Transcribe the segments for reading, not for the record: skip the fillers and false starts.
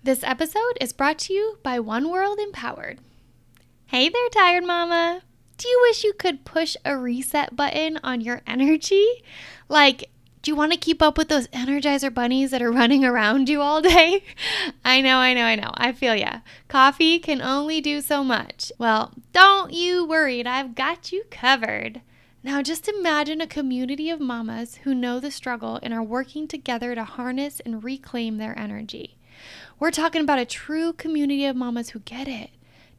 This episode is brought to you by One World Empowered. Hey there, tired mama. Do you wish you could push a reset button on your energy? Like, do you want to keep up with those Energizer bunnies that are running around you all day? I know. I feel ya. Coffee can only do so much. Well, don't you worry. I've got you covered. Now just imagine a community of mamas who know the struggle and are working together to harness and reclaim their energy. We're talking about a true community of mamas who get it.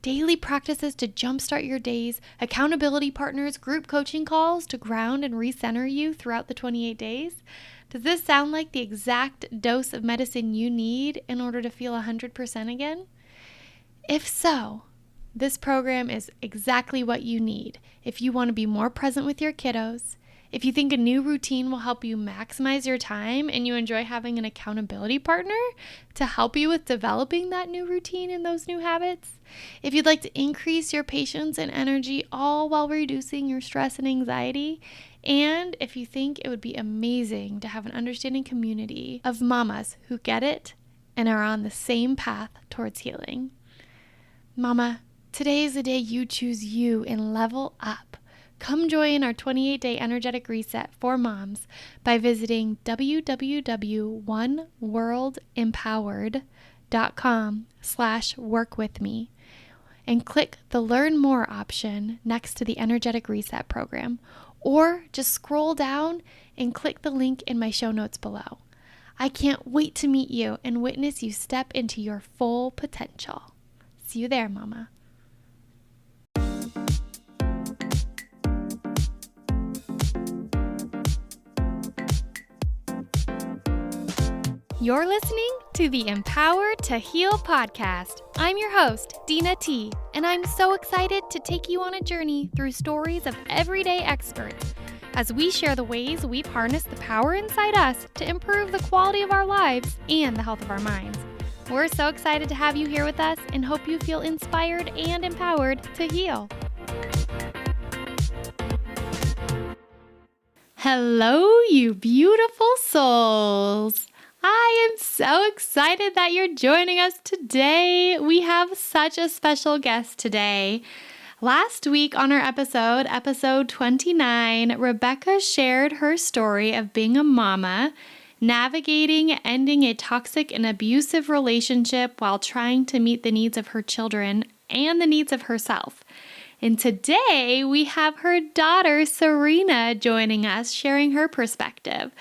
Daily practices to jumpstart your days, accountability partners, group coaching calls to ground and recenter you throughout the 28 days. Does this sound like the exact dose of medicine you need in order to feel 100% again? If so, this program is exactly what you need if you want to be more present with your kiddos, if you think a new routine will help you maximize your time and you enjoy having an accountability partner to help you with developing that new routine and those new habits, if you'd like to increase your patience and energy all while reducing your stress and anxiety, and if you think it would be amazing to have an understanding community of mamas who get it and are on the same path towards healing. Mama, today is the day you choose you and level up. Come join our 28-day energetic reset for moms by visiting www.oneworldempowered.com/workwithme and click the Learn More option next to the Energetic Reset program, or just scroll down and click the link in my show notes below. I can't wait to meet you and witness you step into your full potential. See you there, Mama. You're listening to the Empowered to Heal podcast. I'm your host, Dina T, and I'm so excited to take you on a journey through stories of everyday experts as we share the ways we've harnessed the power inside us to improve the quality of our lives and the health of our minds. We're so excited to have you here with us and hope you feel inspired and empowered to heal. Hello, you beautiful souls. I am so excited that you're joining us today. We have such a special guest today. Last week on our episode 29, Rebecca shared her story of being a mama, navigating ending a toxic and abusive relationship while trying to meet the needs of her children and the needs of herself. And today we have her daughter, Cerynia, joining us, sharing her perspective.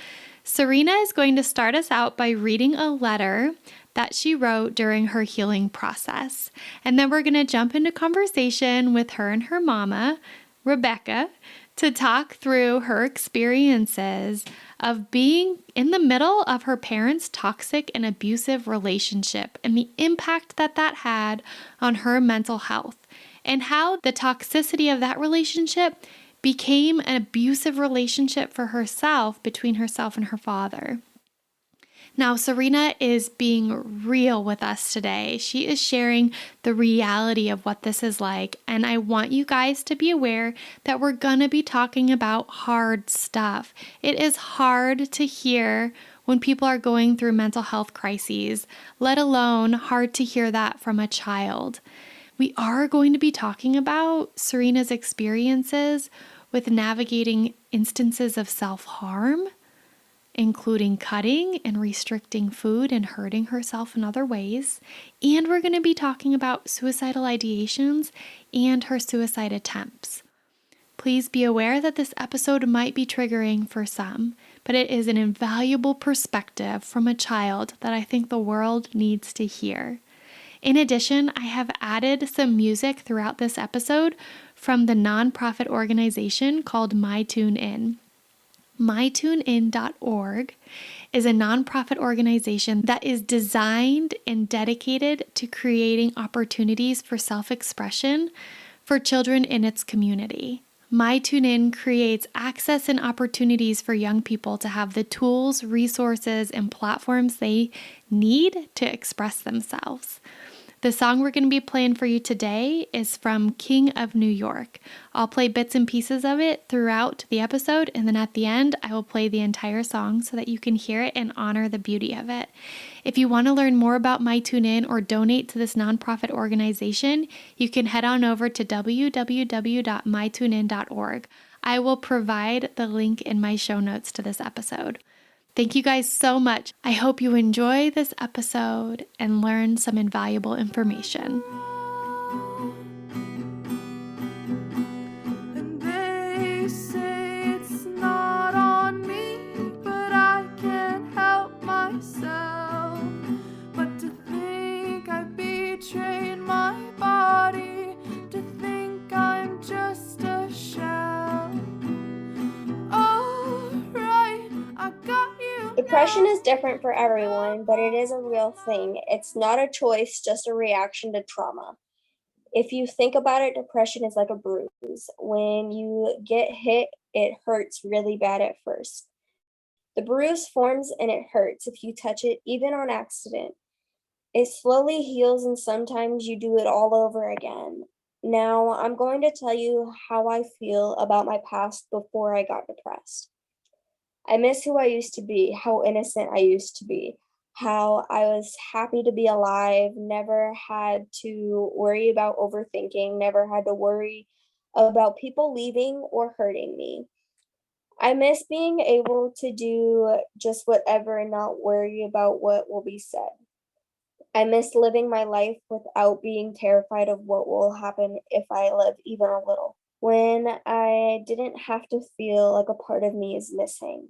Cerynia is going to start us out by reading a letter that she wrote during her healing process. And then we're going to jump into conversation with her and her mama, Rebecca, to talk through her experiences of being in the middle of her parents' toxic and abusive relationship and the impact that that had on her mental health, and how the toxicity of that relationship became an abusive relationship for herself, between herself and her father. Now, Cerynia is being real with us today. She is sharing the reality of what this is like, and I want you guys to be aware that we're going to be talking about hard stuff. It is hard to hear when people are going through mental health crises, let alone hard to hear that from a child. We are going to be talking about Cerynia's experiences with navigating instances of self-harm, including cutting and restricting food and hurting herself in other ways. And we're going to be talking about suicidal ideations and her suicide attempts. Please be aware that this episode might be triggering for some, but it is an invaluable perspective from a child that I think the world needs to hear. In addition, I have added some music throughout this episode from the nonprofit organization called MyTuneIn. MyTuneIn.org is a nonprofit organization that is designed and dedicated to creating opportunities for self-expression for children in its community. MyTuneIn creates access and opportunities for young people to have the tools, resources, and platforms they need to express themselves. The song we're going to be playing for you today is from King of New York. I'll play bits and pieces of it throughout the episode, and then at the end, I will play the entire song so that you can hear it and honor the beauty of it. If you want to learn more about My Tune In or donate to this nonprofit organization, you can head on over to www.mytunein.org. I will provide the link in my show notes to this episode. Thank you guys so much. I hope you enjoy this episode and learn some invaluable information. And they say it's not on me, but I can't help myself. But to think I betrayed my body, to think I'm just a shell. Oh, right, I got you. Depression is different for everyone, but it is a real thing. It's not a choice, just a reaction to trauma. If you think about it, depression is like a bruise. When you get hit, it hurts really bad at first. The bruise forms and it hurts if you touch it, even on accident. It slowly heals and sometimes you do it all over again. Now, I'm going to tell you how I feel about my past before I got depressed. I miss who I used to be, how innocent I used to be, how I was happy to be alive, never had to worry about overthinking, never had to worry about people leaving or hurting me. I miss being able to do just whatever and not worry about what will be said. I miss living my life without being terrified of what will happen if I live even a little. When I didn't have to feel like a part of me is missing.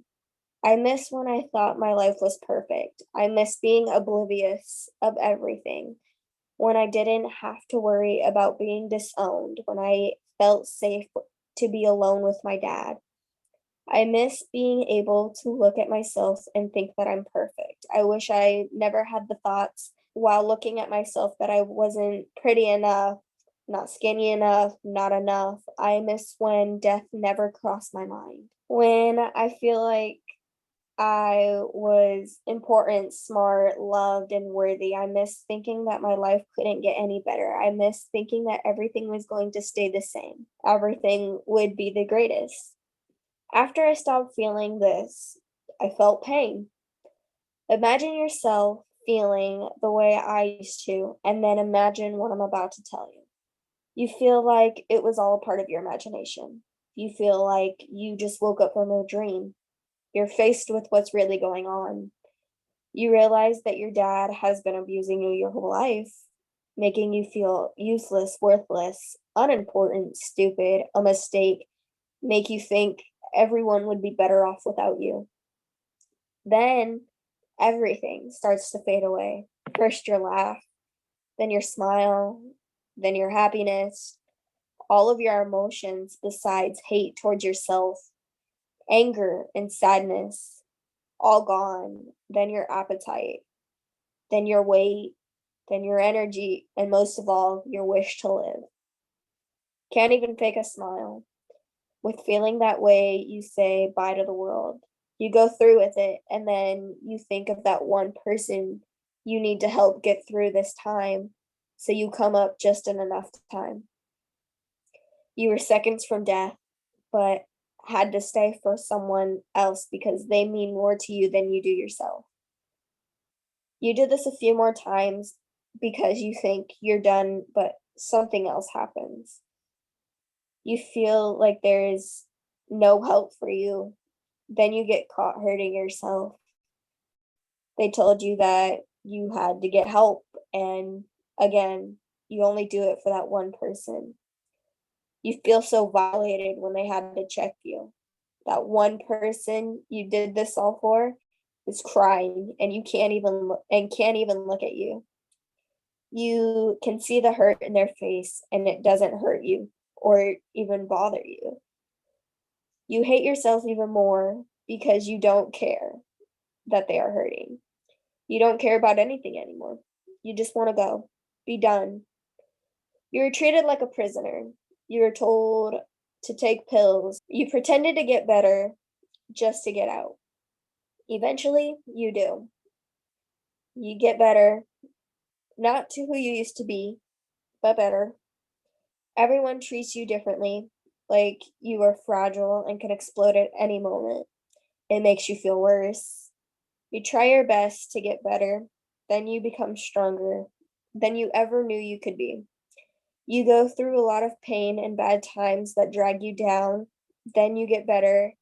I miss when I thought my life was perfect. I miss being oblivious of everything. When I didn't have to worry about being disowned. When I felt safe to be alone with my dad. I miss being able to look at myself and think that I'm perfect. I wish I never had the thoughts while looking at myself that I wasn't pretty enough, not skinny enough, not enough. I miss when death never crossed my mind. When I feel like I was important, smart, loved, and worthy. I miss thinking that my life couldn't get any better. I miss thinking that everything was going to stay the same. Everything would be the greatest. After I stopped feeling this, I felt pain. Imagine yourself feeling the way I used to, and then imagine what I'm about to tell you. You feel like it was all a part of your imagination. You feel like you just woke up from a dream. You're faced with what's really going on. You realize that your dad has been abusing you your whole life, making you feel useless, worthless, unimportant, stupid, a mistake, make you think everyone would be better off without you. Then everything starts to fade away. First your laugh, then your smile, then your happiness, all of your emotions besides hate towards yourself, anger and sadness, all gone. Then your appetite, then your weight, then your energy, and most of all, your wish to live. Can't even fake a smile. With feeling that way, you say bye to the world. You go through with it, and then you think of that one person you need to help get through this time, so you come up just in enough time. You were seconds from death, but had to stay for someone else because they mean more to you than you do yourself. You do this a few more times because you think you're done, but something else happens. You feel like there's no help for you. Then you get caught hurting yourself. They told you that you had to get help, and again, you only do it for that one person. You feel so violated when they had to check you. That one person you did this all for is crying and you can't even look at you. You can see the hurt in their face and it doesn't hurt you or even bother you. You hate yourself even more because you don't care that they are hurting. You don't care about anything anymore. You just want to go, be done. You're treated like a prisoner. You're told to take pills. You pretended to get better just to get out. Eventually, you do. You get better, not to who you used to be, but better. Everyone treats you differently, like you are fragile and can explode at any moment. It makes you feel worse. You try your best to get better. then you become stronger than you ever knew you could be. You go through a lot of pain and bad times that drag you down, then you get better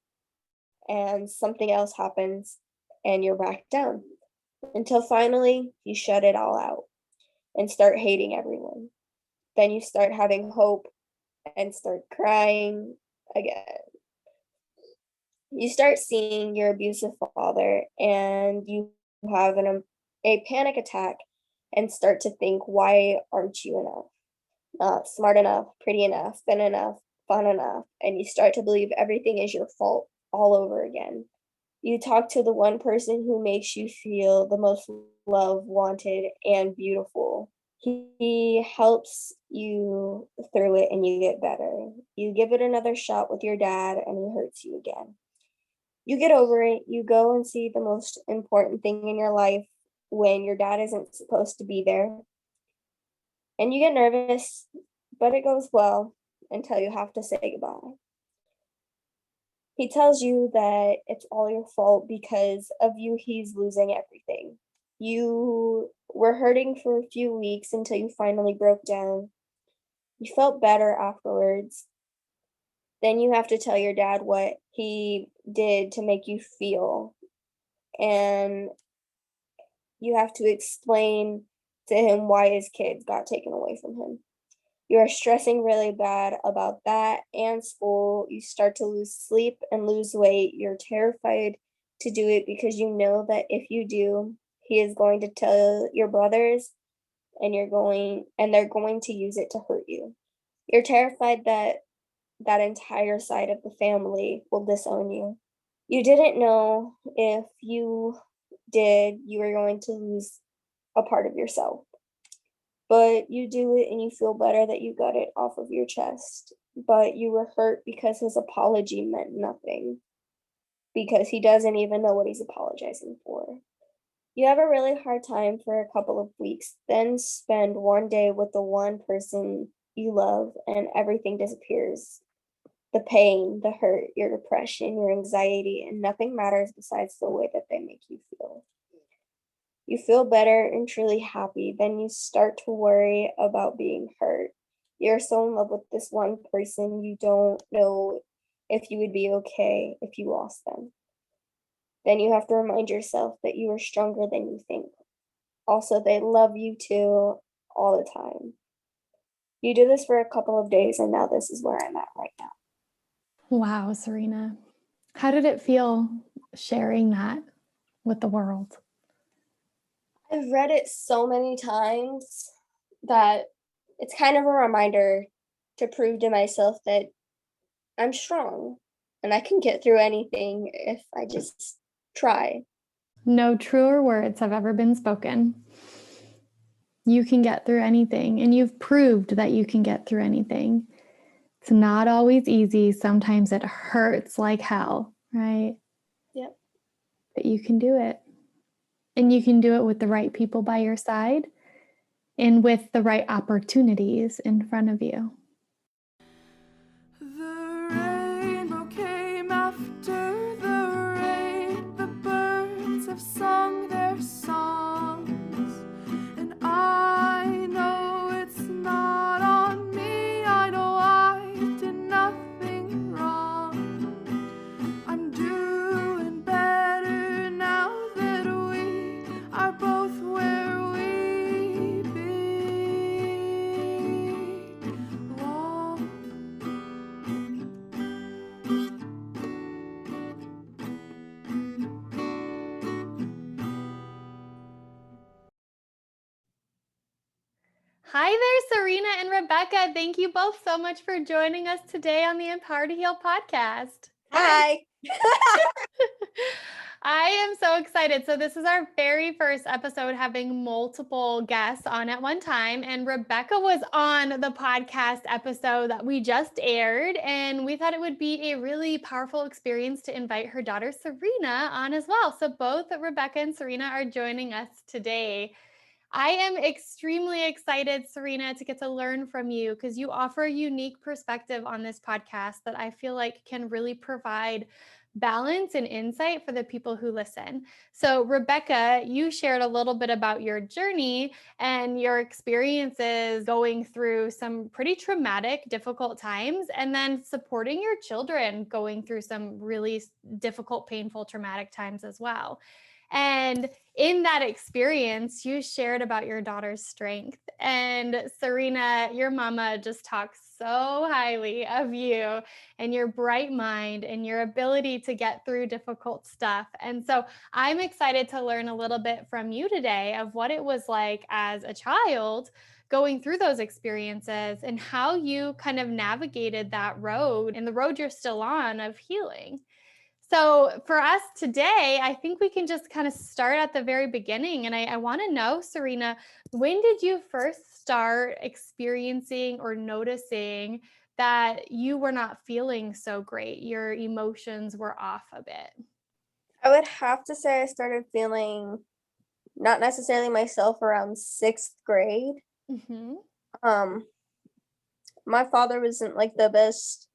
and something else happens and you're back down until finally you shut it all out and start hating everyone. Then you start having hope and start crying again. You start seeing your abusive father and you have a panic attack and start to think, why aren't you enough? Not smart enough, pretty enough, thin enough, fun enough. And you start to believe everything is your fault all over again. You talk to the one person who makes you feel the most loved, wanted, and beautiful. He helps you through it and you get better. You give it another shot with your dad and he hurts you again. You get over it. You go and see the most important thing in your life when your dad isn't supposed to be there. And you get nervous, but it goes well until you have to say goodbye. He tells you that it's all your fault because of you, he's losing everything. You were hurting for a few weeks until you finally broke down. You felt better afterwards. Then you have to tell your dad what he did to make you feel. And you have to explain to him why his kids got taken away from him. You are stressing really bad about that and school. You start to lose sleep and lose weight. You're terrified to do it because you know that if you do, he is going to tell your brothers and they're going to use it to hurt you. You're terrified that that entire side of the family will disown you. You didn't know if you did, you were going to lose a part of yourself. But you do it and you feel better that you got it off of your chest. But you were hurt because his apology meant nothing, because he doesn't even know what he's apologizing for. You have a really hard time for a couple of weeks, then spend one day with the one person you love, and everything disappears. The pain, the hurt, your depression, your anxiety, and nothing matters besides the way that they make you feel. You feel better and truly happy, then you start to worry about being hurt. You're so in love with this one person, you don't know if you would be okay if you lost them. Then you have to remind yourself that you are stronger than you think. Also, they love you too all the time. You do this for a couple of days, and now this is where I'm at right now. Wow, Cerynia. How did it feel sharing that with the world? I've read it so many times that it's kind of a reminder to prove to myself that I'm strong and I can get through anything if I just try. No truer words have ever been spoken. You can get through anything, and you've proved that you can get through anything. It's not always easy. Sometimes it hurts like hell, right? Yep. But you can do it. And you can do it with the right people by your side and with the right opportunities in front of you. The rainbow came after the rain. The birds have sung their songs. And I know it's not on me. I know I did nothing wrong. I'm doing better now that we are both where we belong. Hi there, Cerynia and Rebecca. Thank you both so much for joining us today on the Empower to Heal podcast. Hi. I am so excited. So this is our very first episode having multiple guests on at one time. And Rebecca was on the podcast episode that we just aired. And we thought it would be a really powerful experience to invite her daughter, Cerynia, on as well. So both Rebecca and Cerynia are joining us today. I am extremely excited, Cerynia, to get to learn from you because you offer a unique perspective on this podcast that I feel like can really provide balance and insight for the people who listen. So, Rebecca, you shared a little bit about your journey and your experiences going through some pretty traumatic, difficult times, and then supporting your children going through some really difficult, painful, traumatic times as well. And in that experience, you shared about your daughter's strength. And Cerynia, your mama just talks so highly of you and your bright mind and your ability to get through difficult stuff. And so I'm excited to learn a little bit from you today of what it was like as a child going through those experiences and how you kind of navigated that road and the road you're still on of healing. So, for us today, I think we can just kind of start at the very beginning. And I want to know, Cerynia, when did you first start experiencing or noticing that you were not feeling so great? Your emotions were off a bit. I would have to say I started feeling not necessarily myself around 6th grade. Mm-hmm. My father wasn't like the best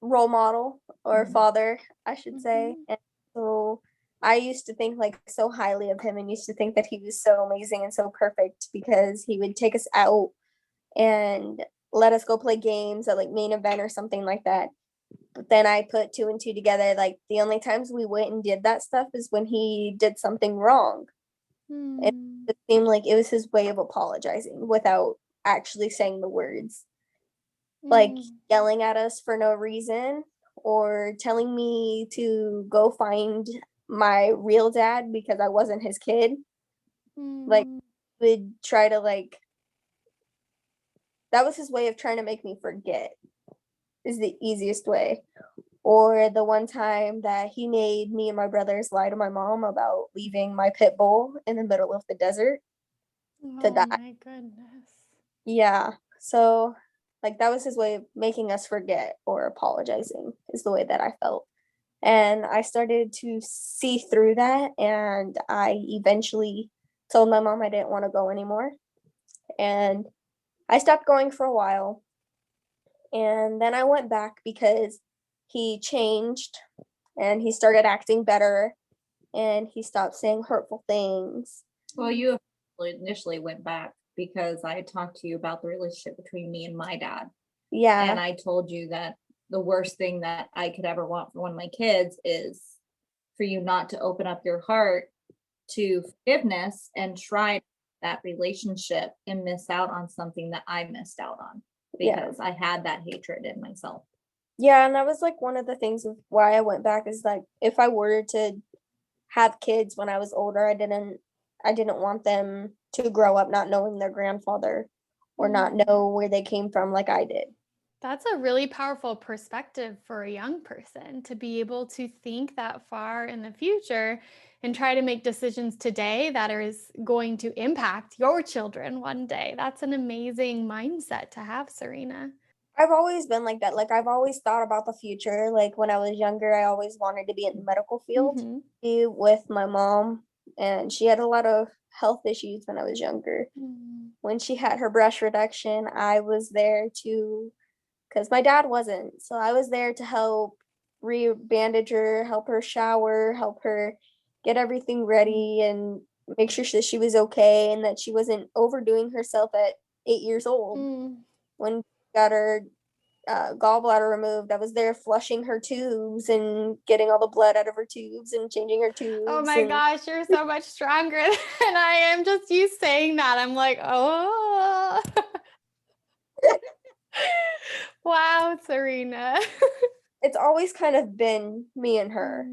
role model or father, I should say. Mm-hmm. And so I used to think like so highly of him and used to think that he was so amazing and so perfect because he would take us out and let us go play games at like main event or something like that. But then I put two and two together. Like the only times we went and did that stuff is when he did something wrong. It seemed like it was his way of apologizing without actually saying the words. Like yelling at us for no reason or telling me to go find my real dad because I wasn't his kid. Like would try to like that was his way of trying to make me forget is the easiest way. Or the one time that he made me and my brothers lie to my mom about leaving my pit bull in the middle of the desert to die. Oh my goodness. Yeah. So like that was his way of making us forget or apologizing is the way that I felt. And I started to see through that and I eventually told my mom I didn't want to go anymore. And I stopped going for a while. And then I went back because he changed and he started acting better and he stopped saying hurtful things. Well, you initially went back because I talked to you about the relationship between me and my dad. Yeah. And I told you that the worst thing that I could ever want for one of my kids is for you not to open up your heart to forgiveness and try that relationship and miss out on something that I missed out on because I had that hatred in myself. Yeah, and that was like one of the things of why I went back is like if I were to have kids when I was older, I didn't want them to grow up not knowing their grandfather or not know where they came from like I did. That's a really powerful perspective for a young person to be able to think that far in the future and try to make decisions today that is going to impact your children one day. That's an amazing mindset to have, Cerynia. I've always been like that. Like I've always thought about the future. Like when I was younger, I always wanted to be in the medical field. Be with my mom, and she had a lot of health issues when I was younger. When she had her breast reduction, I was there to because my dad wasn't. So I was there to help re-bandage her, help her shower, help her get everything ready and make sure that she was okay and that she wasn't overdoing herself at 8 years old. When got her gallbladder removed, I was there flushing her tubes and getting all the blood out of her tubes and changing her tubes. Oh my gosh, you're so much stronger than I am. Just you saying that, I'm like, oh. Wow, Cerynia. It's always kind of been me and her.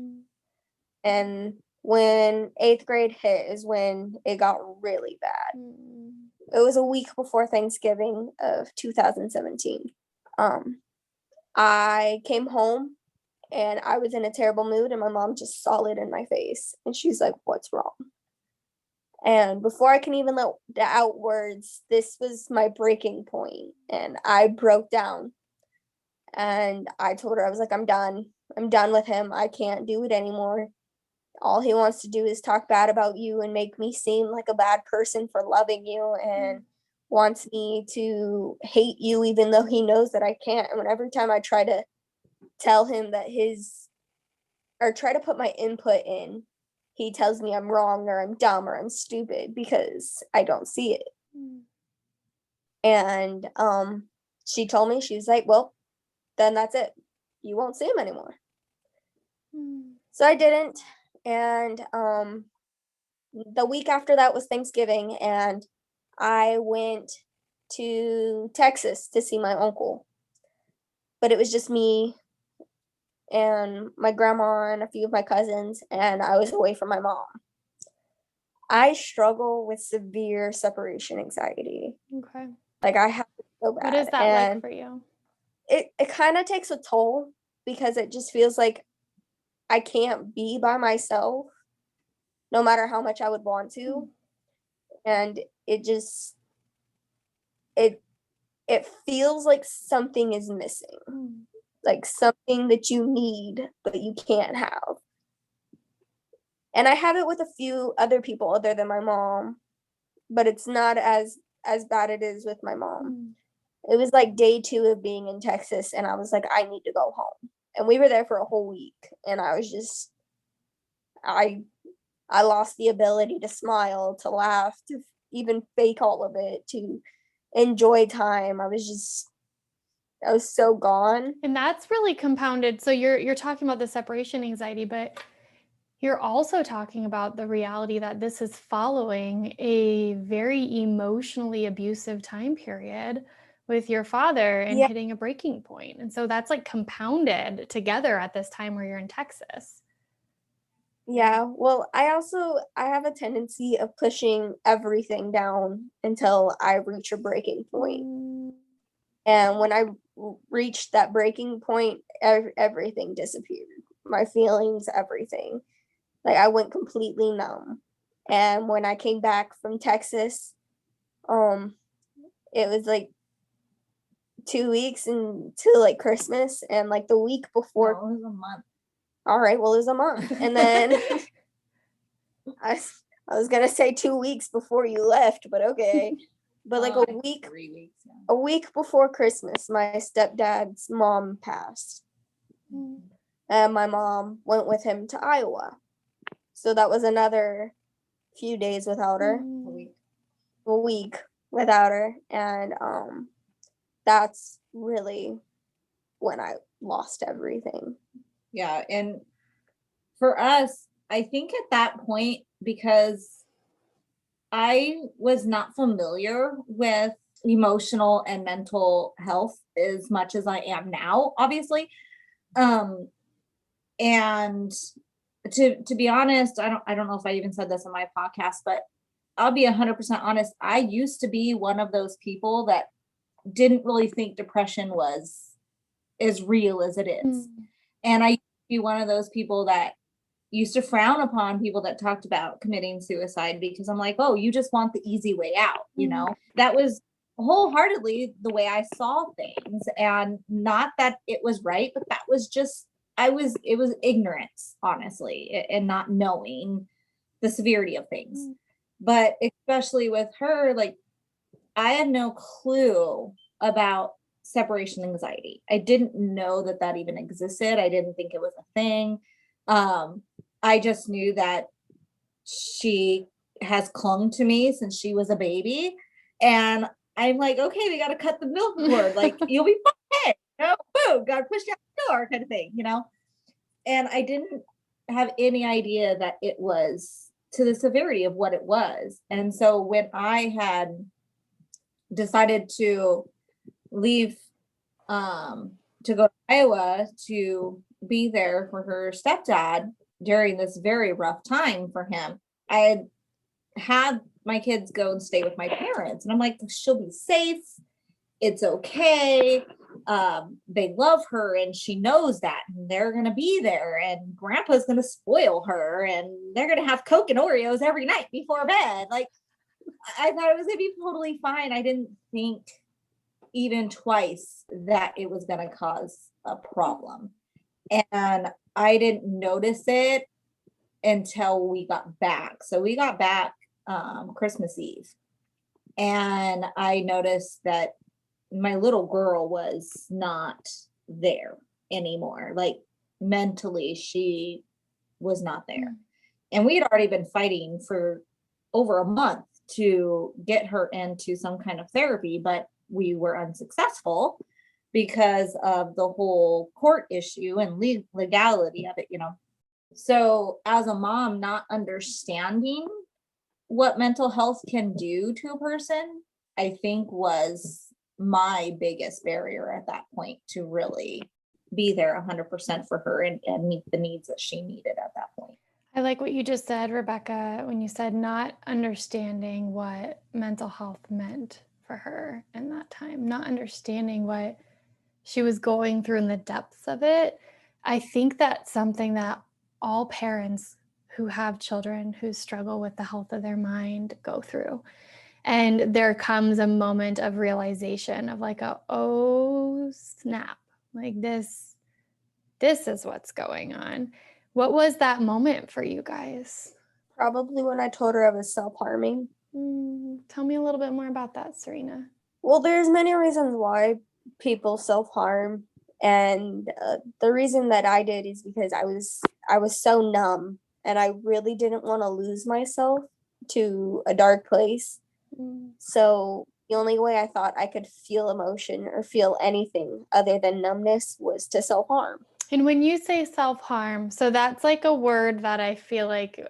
And when 8th grade hit is when it got really bad. It was a week before Thanksgiving of 2017. I came home and I was in a terrible mood and my mom just saw it in my face and she's like, "What's wrong?" And before I can even let out words, this was my breaking point and I broke down. And I told her, I was like, I'm done with him. I can't do it anymore. All he wants to do is talk bad about you and make me seem like a bad person for loving you and wants me to hate you even though he knows that I can't. And every time I try to tell him that or try to put my input in, he tells me I'm wrong or I'm dumb or I'm stupid because I don't see it. And she told me, she was like, well, then that's it. You won't see him anymore. So I didn't. And the week after that was Thanksgiving, and I went to Texas to see my uncle. But it was just me and my grandma and a few of my cousins, and I was away from my mom. I struggle with severe separation anxiety. Okay. Like, I have it so bad. What is that like for you? It kind of takes a toll because it just feels like I can't be by myself no matter how much I would want to. And it feels like something is missing. Like something that you need but you can't have. And I have it with a few other people other than my mom, but it's not as bad it is with my mom. It was like day 2 of being in Texas, and I was like, I need to go home. And we were there for a whole week, and I was just, I lost the ability to smile, to laugh, to even fake all of it, to enjoy time. I was so gone. And that's really compounded. So you're talking about the separation anxiety, but you're also talking about the reality that this is following a very emotionally abusive time period with your father and hitting a breaking point. And so that's like compounded together at this time where you're in Texas. Yeah, well, I have a tendency of pushing everything down until I reach a breaking point. And when I reached that breaking point, everything disappeared. My feelings, everything. Like, I went completely numb. And when I came back from Texas, it was like 2 weeks until like Christmas, and like the week before. No, it was a month. All right, well, it was a month. And then I was gonna say 2 weeks before you left, but okay. But like 3 weeks. Yeah. A week before Christmas, my stepdad's mom passed. And my mom went with him to Iowa. So that was another few days without her. A week without her. And that's really when I lost everything. Yeah. And for us, I think at that point, because I was not familiar with emotional and mental health as much as I am now, obviously. And to be honest, I don't know if I even said this on my podcast, but I'll be 100% honest. I used to be one of those people that didn't really think depression was as real as it is. And I used to be one of those people that used to frown upon people that talked about committing suicide, because I'm like, oh, you just want the easy way out. You know, that was wholeheartedly the way I saw things, and not that it was right, but that was just, it was ignorance, honestly, and not knowing the severity of things. But especially with her, like, I had no clue about separation anxiety. I didn't know that even existed. I didn't think it was a thing. I just knew that she has clung to me since she was a baby. And I'm like, okay, we got to cut the milk cord. Like, you'll be fine. You know, boom, got to push you out the door kind of thing, you know? And I didn't have any idea that it was to the severity of what it was. And so when I had decided to leave, to go to Iowa to be there for her stepdad during this very rough time for him, I had my kids go and stay with my parents. And I'm like, she'll be safe. It's okay. They love her and she knows that, and they're going to be there, and grandpa's going to spoil her, and they're going to have Coke and Oreos every night before bed. Like, I thought it was going to be totally fine. I didn't think even twice that it was going to cause a problem. And I didn't notice it until we got back. So we got back Christmas Eve, and I noticed that my little girl was not there. anymore. Like mentally, she was not there. And we had already been fighting for over a month to get her into some kind of therapy, but we were unsuccessful because of the whole court issue and legality of it, So as a mom, not understanding what mental health can do to a person, I think was my biggest barrier at that point to really be there 100% for her and meet the needs that she needed at that point. I like what you just said, Rebecca, when you said not understanding what mental health meant for her in that time, not understanding what she was going through in the depths of it. I think that's something that all parents who have children who struggle with the health of their mind go through. And there comes a moment of realization of like, oh snap, like this is what's going on. What was that moment for you guys? Probably when I told her I was self-harming. Tell me a little bit more about that, Cerynia. Well, there's many reasons why people self-harm, and the reason that I did is because I was so numb, and I really didn't want to lose myself to a dark place. So the only way I thought I could feel emotion or feel anything other than numbness was to self-harm. And when you say self-harm, so that's like a word that I feel like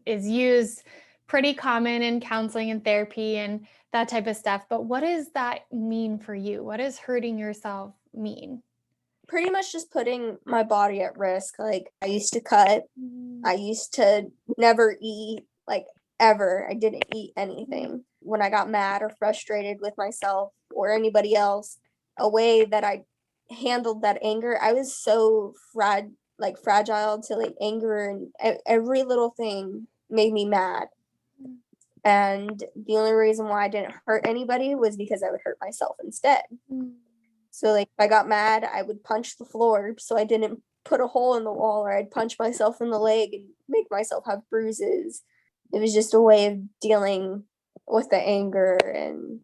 is used pretty common in counseling and therapy and that type of stuff. But what does that mean for you? What does hurting yourself mean? Pretty much just putting my body at risk. Like, I used to cut. I used to never eat, like, ever. I didn't eat anything. When I got mad or frustrated with myself or anybody else, a way that I handled that anger, I was so fragile to like anger, and every little thing made me mad. And the only reason why I didn't hurt anybody was because I would hurt myself instead. So like, if I got mad, I would punch the floor so I didn't put a hole in the wall, or I'd punch myself in the leg and make myself have bruises. It was just a way of dealing with the anger and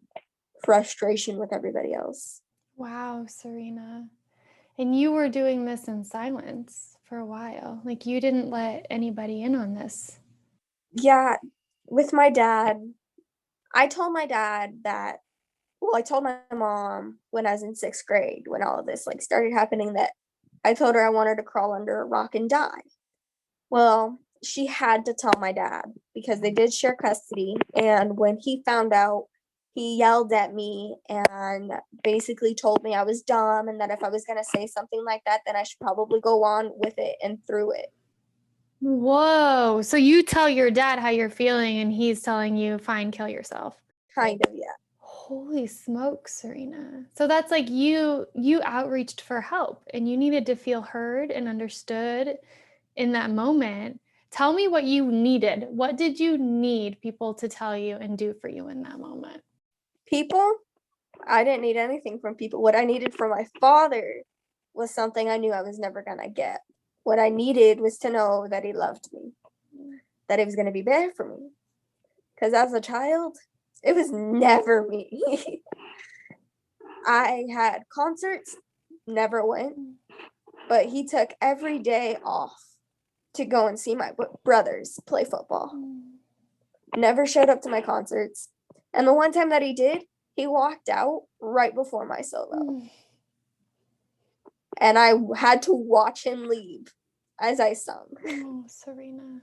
frustration with everybody else. Wow, Cerynia. And you were doing this in silence for a while. Like, you didn't let anybody in on this. Yeah, with my dad, I told my dad that, well, I told my mom when I was in 6th grade, when all of this like started happening, that I told her I wanted to crawl under a rock and die. Well, she had to tell my dad because they did share custody. And when he found out, he yelled at me and basically told me I was dumb, and that if I was going to say something like that, then I should probably go on with it and through it. Whoa. So you tell your dad how you're feeling and he's telling you, fine, kill yourself. Kind of, yeah. Holy smokes, Cerynia. So that's like you outreached for help and you needed to feel heard and understood in that moment. Tell me what you needed. What did you need people to tell you and do for you in that moment? People, I didn't need anything from people. What I needed from my father was something I knew I was never going to get. What I needed was to know that he loved me, that he was going to be there for me. Because as a child, it was never me. I had concerts, never went, but he took every day off to go and see my brothers play football. Never showed up to my concerts. And the one time that he did, he walked out right before my solo. And I had to watch him leave as I sung. Oh, Cerynia.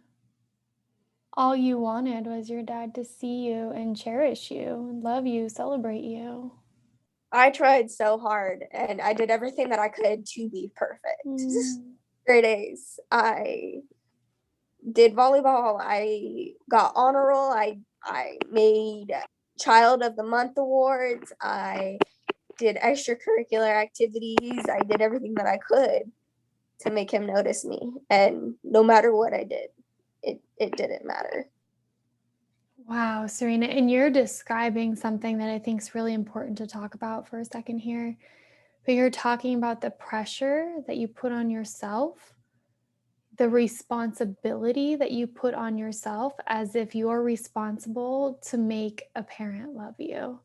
All you wanted was your dad to see you and cherish you and love you, celebrate you. I tried so hard and I did everything that I could to be perfect. Straight A's. I did volleyball. I got honor roll. I made Child of the Month awards. I did extracurricular activities. I did everything that I could to make him notice me. And no matter what I did, it didn't matter. Wow, Cerynia, and you're describing something that I think is really important to talk about for a second here. But you're talking about the pressure that you put on yourself, the responsibility that you put on yourself as if you're responsible to make a parent love you.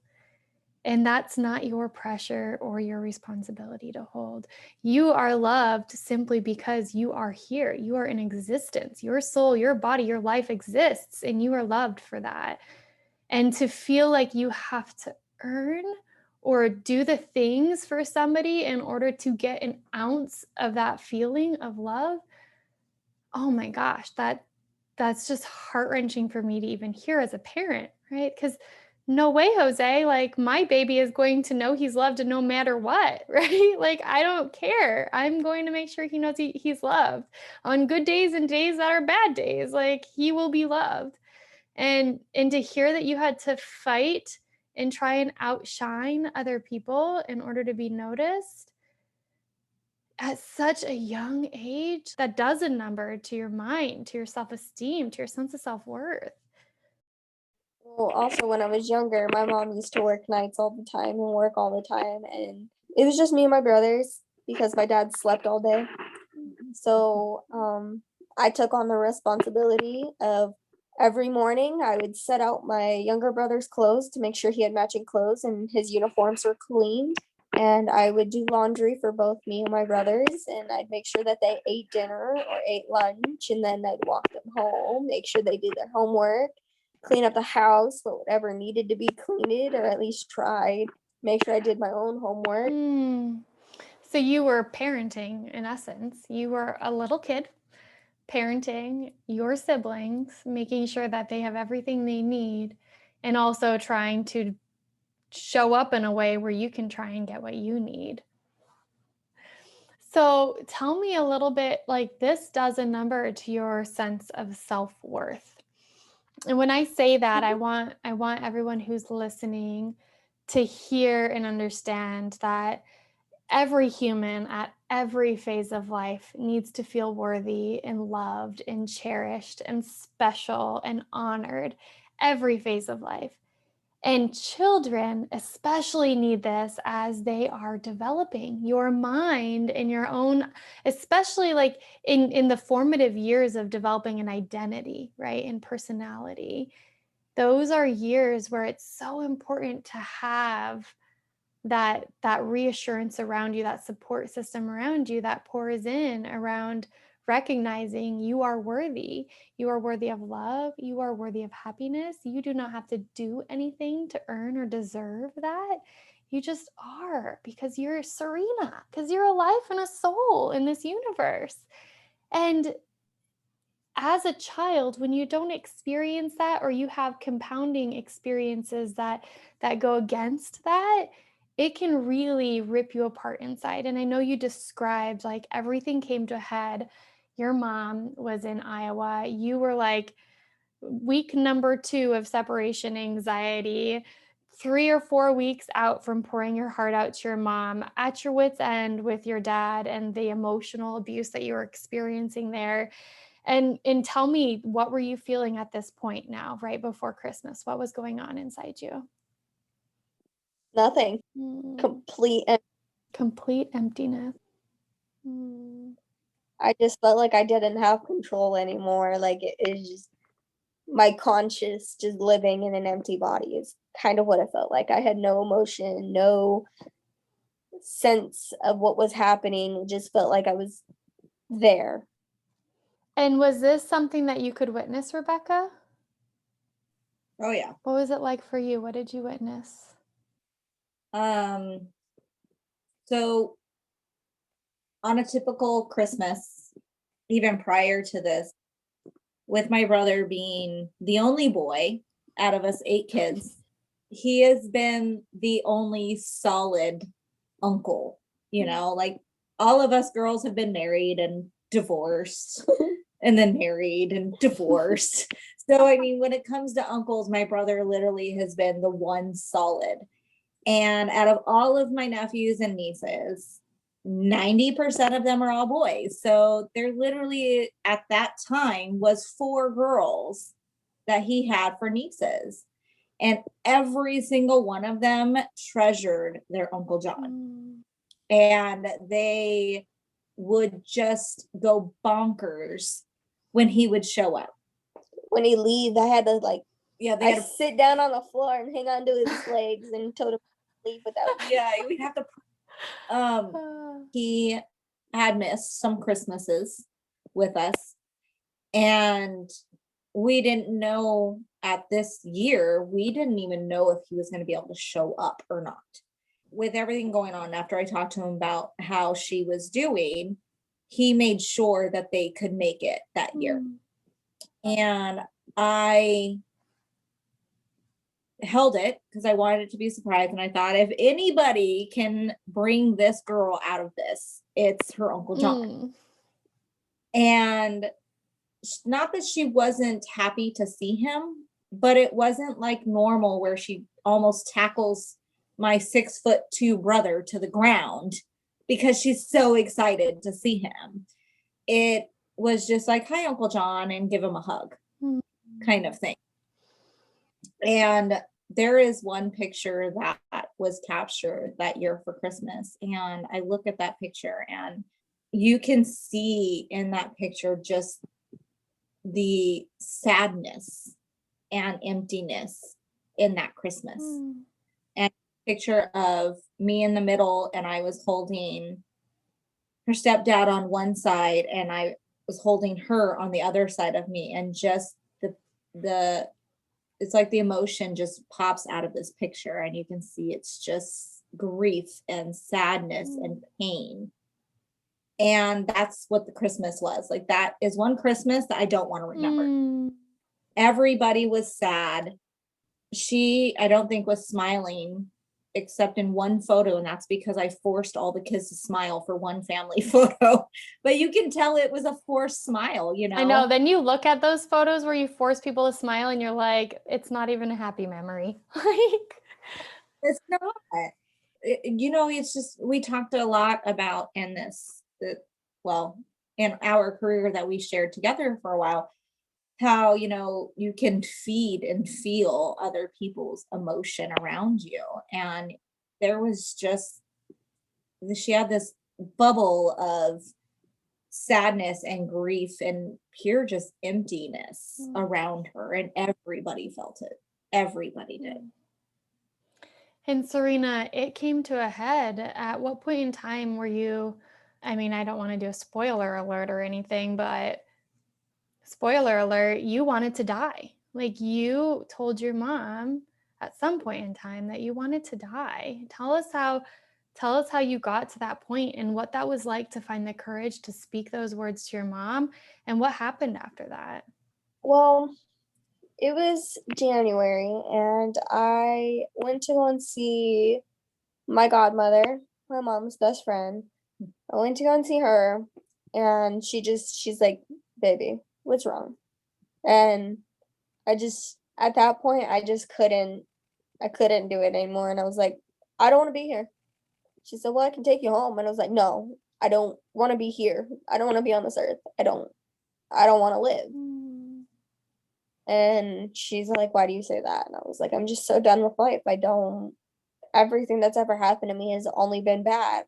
And that's not your pressure or your responsibility to hold. You are loved simply because you are here. You are in existence. Your soul, your body, your life exists, and you are loved for that. And to feel like you have to earn or do the things for somebody in order to get an ounce of that feeling of love, oh my gosh, that's just heart-wrenching for me to even hear as a parent, right? Because no way, Jose, like my baby is going to know he's loved no matter what, right? Like I don't care. I'm going to make sure he knows he's loved on good days and days that are bad days. Like he will be loved. And to hear that you had to fight and try and outshine other people in order to be noticed at such a young age, that does a number to your mind, to your self-esteem, to your sense of self-worth. Well, also when I was younger, my mom used to work nights all the time and work all the time, and it was just me and my brothers because my dad slept all day. So I took on the responsibility of every morning I would set out my younger brother's clothes to make sure he had matching clothes and his uniforms were clean. And I would do laundry for both me and my brothers, and I'd make sure that they ate dinner or ate lunch, and then I'd walk them home, make sure they did their homework, clean up the house, whatever needed to be cleaned, or at least tried, make sure I did my own homework. So you were parenting in essence. You were a little kid parenting your siblings, making sure that they have everything they need, and also trying to show up in a way where you can try and get what you need. So tell me a little bit, like this does a number to your sense of self-worth. And when I say that, I want everyone who's listening to hear and understand that every human at every phase of life needs to feel worthy and loved and cherished and special and honored every phase of life. And children especially need this as they are developing your mind and your own, especially like in the formative years of developing an identity, right? And personality. Those are years where it's so important to have that reassurance around you, that support system around you that pours in around recognizing you are worthy. You are worthy of love. You are worthy of happiness. You do not have to do anything to earn or deserve that. You just are, because you're Cerynia, because you're a life and a soul in this universe. And as a child, when you don't experience that, or you have compounding experiences that go against that, it can really rip you apart inside. And I know you described like everything came to a head. Your mom was in Iowa. You were like week number 2 of separation anxiety, 3 or 4 weeks out from pouring your heart out to your mom, at your wit's end with your dad and the emotional abuse that you were experiencing there. And tell me, what were you feeling at this point now, right before Christmas? What was going on inside you? Nothing. Complete. Complete emptiness. Mm. I just felt like I didn't have control anymore. Like it's just my conscious just living in an empty body is kind of what it felt like. I had no emotion, no sense of what was happening. It just felt like I was there. And was this something that you could witness, Rebecca? Oh yeah. What was it like for you? What did you witness? So on a typical Christmas, even prior to this, with my brother being the only boy out of us 8 kids, he has been the only solid uncle, like all of us girls have been married and divorced and then married and divorced. So, I mean, when it comes to uncles, my brother literally has been the one solid. And out of all of my nephews and nieces, 90% of them are all boys. So there literally at that time was 4 girls that he had for nieces. And every single one of them treasured their Uncle John. And they would just go bonkers when he would show up. When he leaves, I had to they had to sit down on the floor and hang on to his legs and told him, leave without. Yeah, we'd have to. He had missed some Christmases with us, and we didn't know at this year, we didn't even know if he was going to be able to show up or not. With everything going on, after I talked to him about how she was doing, he made sure that they could make it that year. And I held it because I wanted it to be a surprise. And I thought, if anybody can bring this girl out of this, it's her Uncle John. And not that she wasn't happy to see him, but it wasn't like normal where she almost tackles my 6'2" brother to the ground because she's so excited to see him. It was just like, hi, Uncle John, and give him a hug kind of thing. And there is one picture that was captured that year for Christmas. And I look at that picture and you can see in that picture just the sadness and emptiness in that Christmas. And a picture of me in the middle, and I was holding her stepdad on one side and I was holding her on the other side of me, and just the it's like the emotion just pops out of this picture, and you can see it's just grief and sadness and pain. And that's what the Christmas was. Like, that is one Christmas that I don't want to remember. Everybody was sad. She, I don't think, was smiling except in one photo, and that's because I forced all the kids to smile for one family photo. But you can tell it was a forced smile, you know? I know. Then you look at those photos where you force people to smile and you're like, it's not even a happy memory. Like, it's not. You know, it's just, we talked a lot about in our career that we shared together for a while, how, you know, you can feed and feel other people's emotion around you. And there was just, she had this bubble of sadness and grief and pure just emptiness around her, and everybody felt it. Everybody did. And Cerynia, it came to a head. At what point in time were you, I mean, I don't want to do a spoiler alert or anything, but spoiler alert, you wanted to die. Like, you told your mom at some point in time that you wanted to die. Tell us how you got to that point and what that was like to find the courage to speak those words to your mom, and what happened after that. Well, it was January, and I went to go and see my godmother, my mom's best friend. I went to go and see her, and she's like, baby, what's wrong? And at that point, I couldn't do it anymore. And I was like, I don't want to be here. She said, well, I can take you home. And I was like, no, I don't want to be here. I don't want to be on this earth. I don't want to live. And she's like, why do you say that? And I was like, I'm just so done with life. Everything that's ever happened to me has only been bad.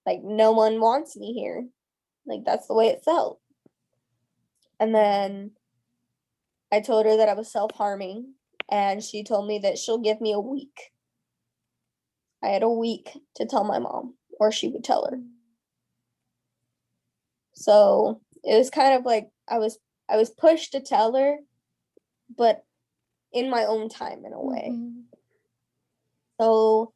Like, no one wants me here. Like, that's the way it felt. And then I told her that I was self-harming, and she told me that she'll give me a week. I had a week to tell my mom, or she would tell her. So it was kind of like I was pushed to tell her, but in my own time, in a way. So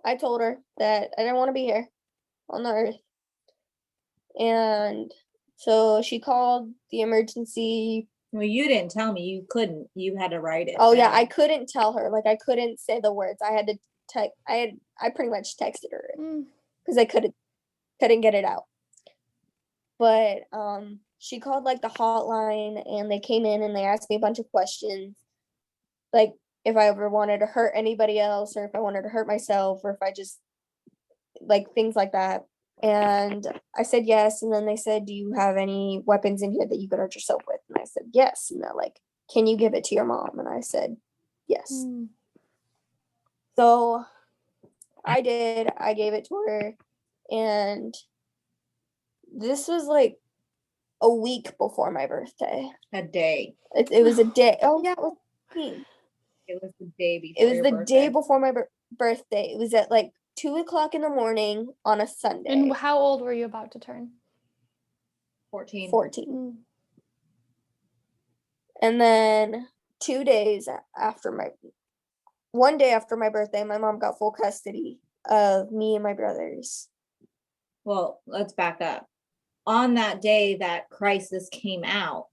I told her that I didn't want to be here on the earth. And so she called the emergency. Well, you didn't tell me. You couldn't. You had to write it. Oh, yeah, I couldn't tell her. Like, I couldn't say the words. I had to text. I pretty much texted her because I couldn't get it out. But she called like the hotline, and they came in and they asked me a bunch of questions, like if I ever wanted to hurt anybody else, or if I wanted to hurt myself, or if I just, like, things like that. And I said yes. And then they said, do you have any weapons in here that you could hurt yourself with? And I said yes. And they're like, can you give it to your mom? And I said yes. So I did. I gave it to her. And this was like a week before my birthday. A day. It was a day. Oh, yeah, it was 15. It was the day It before was your the birthday. day before my birthday. It was at like 2:00 in the morning on a Sunday. And how old were you about to turn? 14. 14. And then 2 days after one day after my birthday, my mom got full custody of me and my brothers. Well, let's back up. On that day that crisis came out,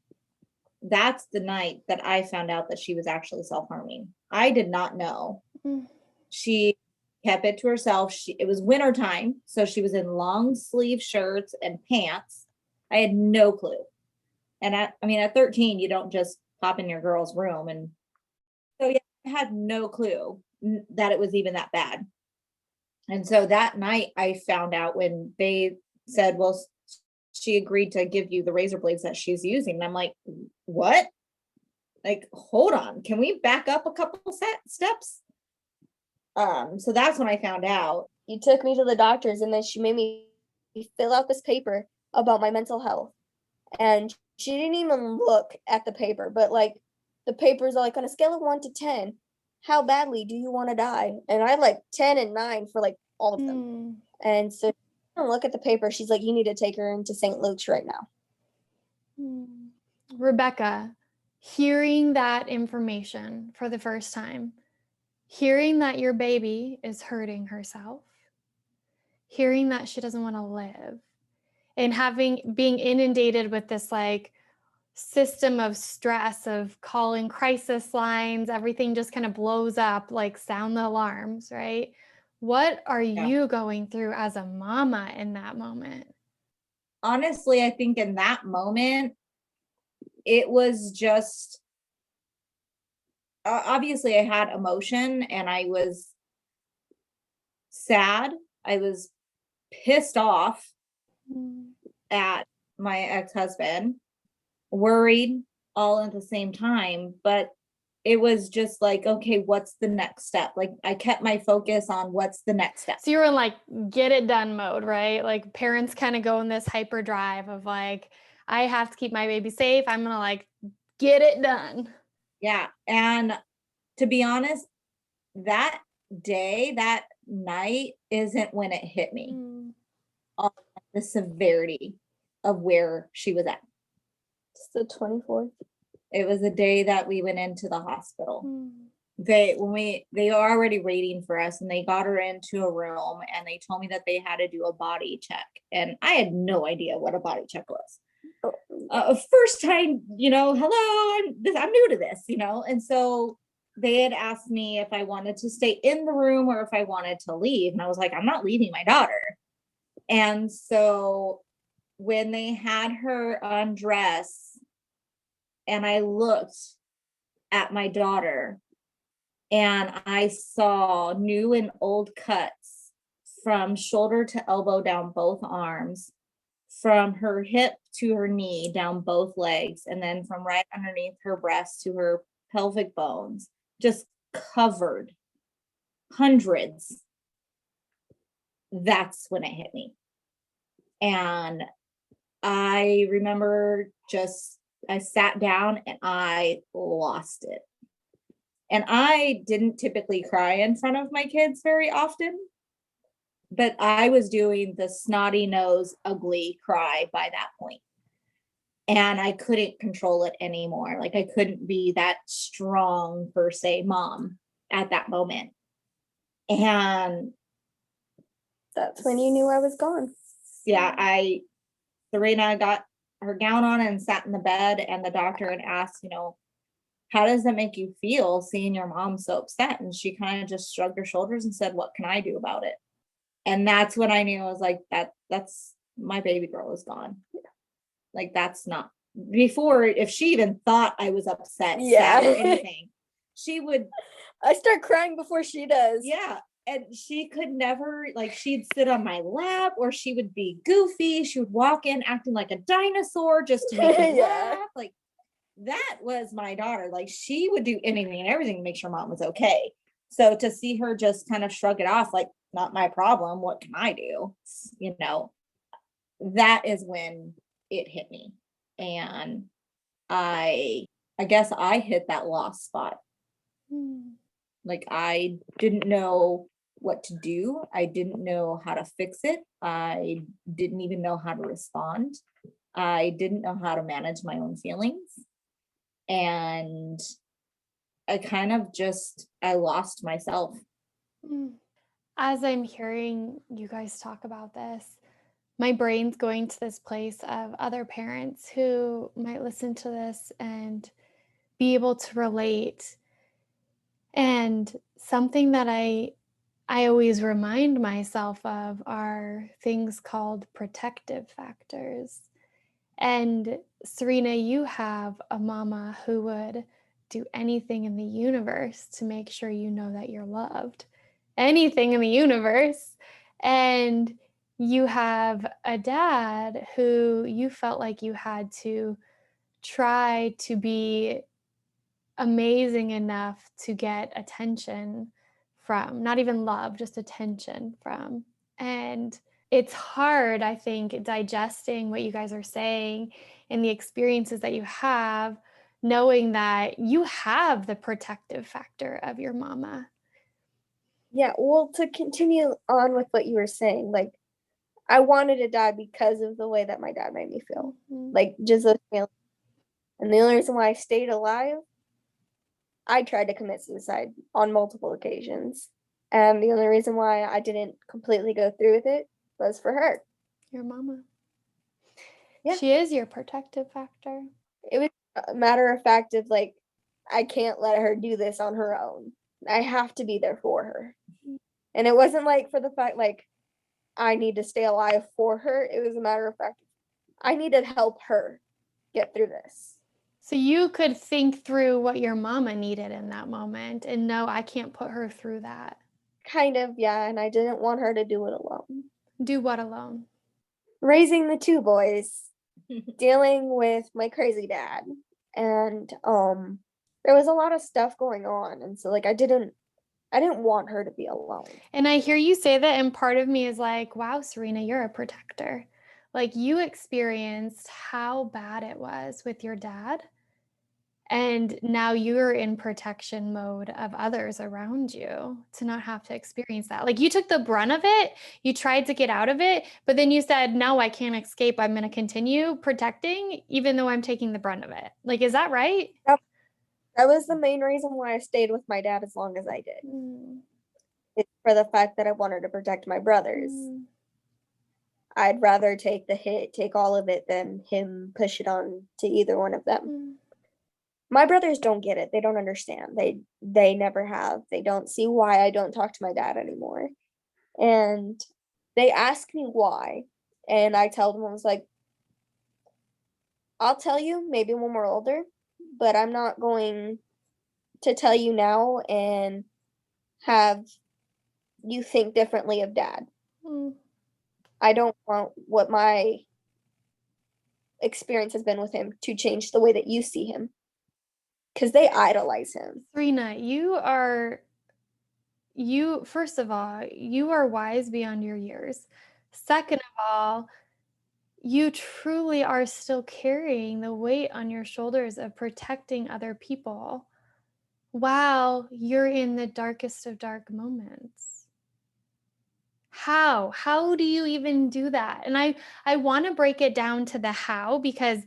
that's the night that I found out that she was actually self-harming. I did not know. Mm. She kept it to herself. It was wintertime, so she was in long sleeve shirts and pants. I had no clue. And I mean, at 13, you don't just pop in your girl's room. And so yeah, I had no clue that it was even that bad. And so that night I found out when they said, well, she agreed to give you the razor blades that she's using. And I'm like, what? Like, hold on. Can we back up a couple steps? So that's when I found out. You took me to the doctors, and then she made me fill out this paper about my mental health. And she didn't even look at the paper, but like the paper's like, on a scale of 1 to 10, how badly do you want to die? And I like 10 and 9 for like all of them. Mm. And so look at the paper. She's like, you need to take her into St. Luke's right now. Mm. Rebecca, hearing that information for the first time, hearing that your baby is hurting herself, hearing that she doesn't want to live, and being inundated with this like system of stress of calling crisis lines, everything just kind of blows up, like sound the alarms, right? What are you going through as a mama in that moment? Honestly, I think in that moment, it was just obviously I had emotion and I was sad. I was pissed off at my ex-husband, worried all at the same time, but it was just like, okay, what's the next step? Like I kept my focus on what's the next step. So you were in like get it done mode, right? Like parents kind of go in this hyperdrive of like, I have to keep my baby safe. I'm gonna like get it done. Yeah. And to be honest, that day, that night isn't when it hit me. On the severity of where she was at. It's the 24th. It was the day that we went into the hospital. They were already waiting for us, and they got her into a room and they told me that they had to do a body check, and I had no idea what a body check was. First time, hello, I'm new to this, and so they had asked me if I wanted to stay in the room or if I wanted to leave, and I was like, I'm not leaving my daughter. And so when they had her undress and I looked at my daughter and I saw new and old cuts from shoulder to elbow down both arms, from her hip to her knee down both legs, and then from right underneath her breast to her pelvic bones, just covered, hundreds. That's when it hit me. And I remember I sat down and I lost it. And I didn't typically cry in front of my kids very often, but I was doing the snotty nose, ugly cry by that point. And I couldn't control it anymore. Like I couldn't be that strong per se mom at that moment. And that's when you knew I was gone. Yeah, Cerynia got her gown on and sat in the bed, and the doctor had asked, how does that make you feel seeing your mom so upset? And she kind of just shrugged her shoulders and said, what can I do about it? And that's when I knew. I was like, that's my baby girl is gone. Like that's not, before, if she even thought I was upset, sad, or anything, she would. I start crying before she does. Yeah. And she could never, like, she'd sit on my lap, or she would be goofy. She would walk in acting like a dinosaur just to make me laugh. Like, that was my daughter. Like, she would do anything and everything to make sure mom was okay. So to see her just kind of shrug it off, like, not my problem, what can I do? That is when it hit me. And I guess I hit that lost spot. Like, I didn't know what to do. I didn't know how to fix it. I didn't even know how to respond. I didn't know how to manage my own feelings. And I kind of just, I lost myself. Mm. As I'm hearing you guys talk about this, my brain's going to this place of other parents who might listen to this and be able to relate. And something that I always remind myself of are things called protective factors. And Serena, you have a mama who would do anything in the universe to make sure you know that you're loved. Anything in the universe. And you have a dad who you felt like you had to try to be amazing enough to get attention from, not even love, just attention from. And it's hard, I think, digesting what you guys are saying and the experiences that you have, knowing that you have the protective factor of your mama. Yeah, well, to continue on with what you were saying, like, I wanted to die because of the way that my dad made me feel. Mhm. Like, just those feelings. And the only reason why I stayed alive, I tried to commit suicide on multiple occasions. And the only reason why I didn't completely go through with it was for her. Your mama. Yeah. She is your protective factor. It was a matter of fact of like, I can't let her do this on her own. I have to be there for her. And it wasn't like for the fact like I need to stay alive for her. It was a matter of fact, I need to help her get through this. So you could think through what your mama needed in that moment and know I can't put her through that. Kind of, yeah, and I didn't want her to do it alone. Do what alone? Raising the two boys, dealing with my crazy dad, and there was a lot of stuff going on, and so like I didn't want her to be alone. And I hear you say that, and part of me is like, wow, Serena, you're a protector. Like you experienced how bad it was with your dad. And now you're in protection mode of others around you to not have to experience that. Like you took the brunt of it, you tried to get out of it, but then you said, no, I can't escape. I'm going to continue protecting, even though I'm taking the brunt of it. Like, is that right? That was the main reason why I stayed with my dad as long as I did. Mm. It's for the fact that I wanted to protect my brothers. Mm. I'd rather take the hit, take all of it, than him push it on to either one of them. Mm. My brothers don't get it. They don't understand. They never have. They don't see why I don't talk to my dad anymore. And they ask me why. And I tell them, I was like, I'll tell you maybe when we're older, but I'm not going to tell you now and have you think differently of dad. Mm. I don't want what my experience has been with him to change the way that you see him. Because they idolize him. Serena, first of all, you are wise beyond your years. Second of all, you truly are still carrying the weight on your shoulders of protecting other people while you're in the darkest of dark moments. How do you even do that? And I want to break it down to the how, because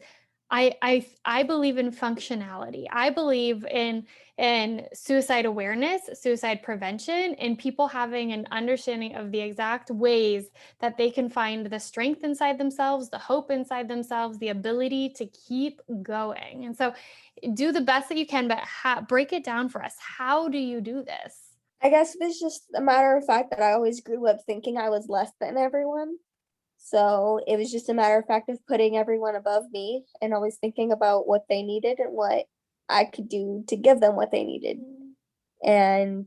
I believe in functionality. I believe in suicide awareness, suicide prevention, and people having an understanding of the exact ways that they can find the strength inside themselves, the hope inside themselves, the ability to keep going. And so do the best that you can, but break it down for us. How do you do this? I guess it's just a matter of fact that I always grew up thinking I was less than everyone. So it was just a matter of fact of putting everyone above me and always thinking about what they needed and what I could do to give them what they needed. And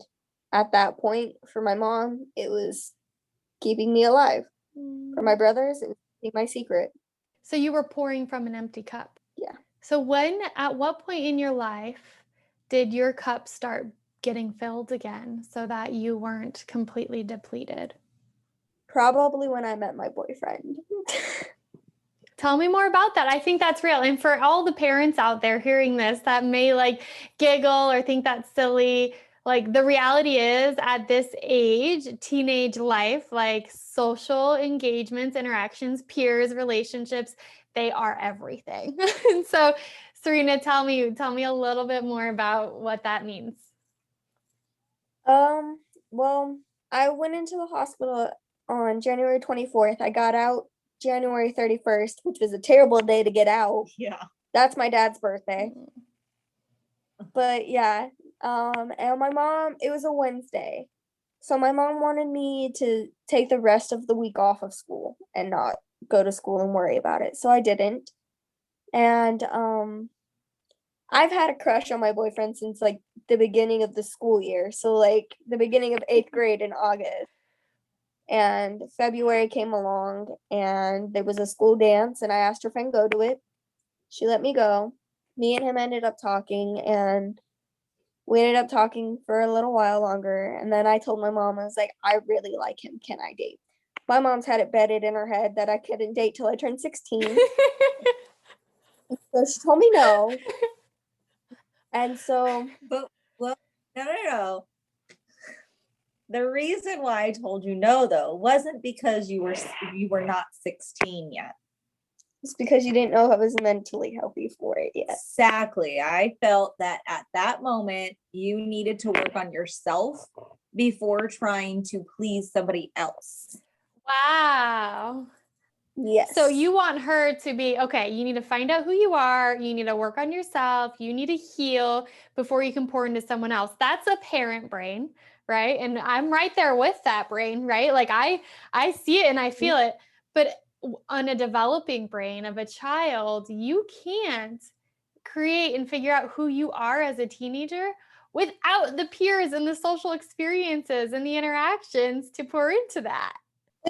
at that point, for my mom, it was keeping me alive. For my brothers, it was keeping my secret. So you were pouring from an empty cup. Yeah. So at what point in your life did your cup start getting filled again so that you weren't completely depleted? Probably when I met my boyfriend. Tell me more about that. I think that's real. And for all the parents out there hearing this that may like giggle or think that's silly, like the reality is at this age, teenage life, like social engagements, interactions, peers, relationships, they are everything. And so, Cerynia, tell me a little bit more about what that means. Well, I went into the hospital on January 24th. I got out January 31st, which was a terrible day to get out. Yeah. That's my dad's birthday. But yeah, and my mom, it was a Wednesday. So my mom wanted me to take the rest of the week off of school and not go to school and worry about it. So I didn't. And I've had a crush on my boyfriend since like the beginning of the school year. So like the beginning of 8th grade in August. And February came along and there was a school dance and I asked her if I can go to it. She let me go. Me and him ended up talking and we ended up talking for a little while longer. And then I told my mom, I was like, I really like him. Can I date? My mom's had it bedded in her head that I couldn't date till I turned 16. So she told me no. And so, But well, no. The reason why I told you no, though, wasn't because you were not 16 yet. it's because you didn't know I was mentally healthy for it yet. Exactly. I felt that at that moment you needed to work on yourself before trying to please somebody else. Wow. Yes. So you want her to be, okay, you need to find out who you are, you need to work on yourself, you need to heal before you can pour into someone else. That's a parent brain, right? And I'm right there with that brain, right? Like I see it and I feel it, but on a developing brain of a child, you can't create and figure out who you are as a teenager without the peers and the social experiences and the interactions to pour into that.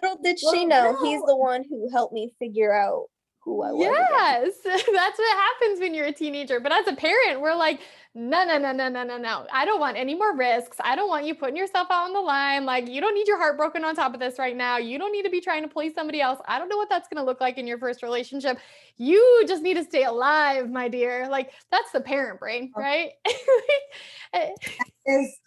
Little did she know, he's the one who helped me figure out who I was. Yes, that's what happens when you're a teenager. But as a parent, we're like, no. I don't want any more risks. I don't want you putting yourself out on the line. Like, you don't need your heart broken on top of this right now. You don't need to be trying to please somebody else. I don't know what that's going to look like in your first relationship. You just need to stay alive, my dear. Like, that's the parent brain, right? Is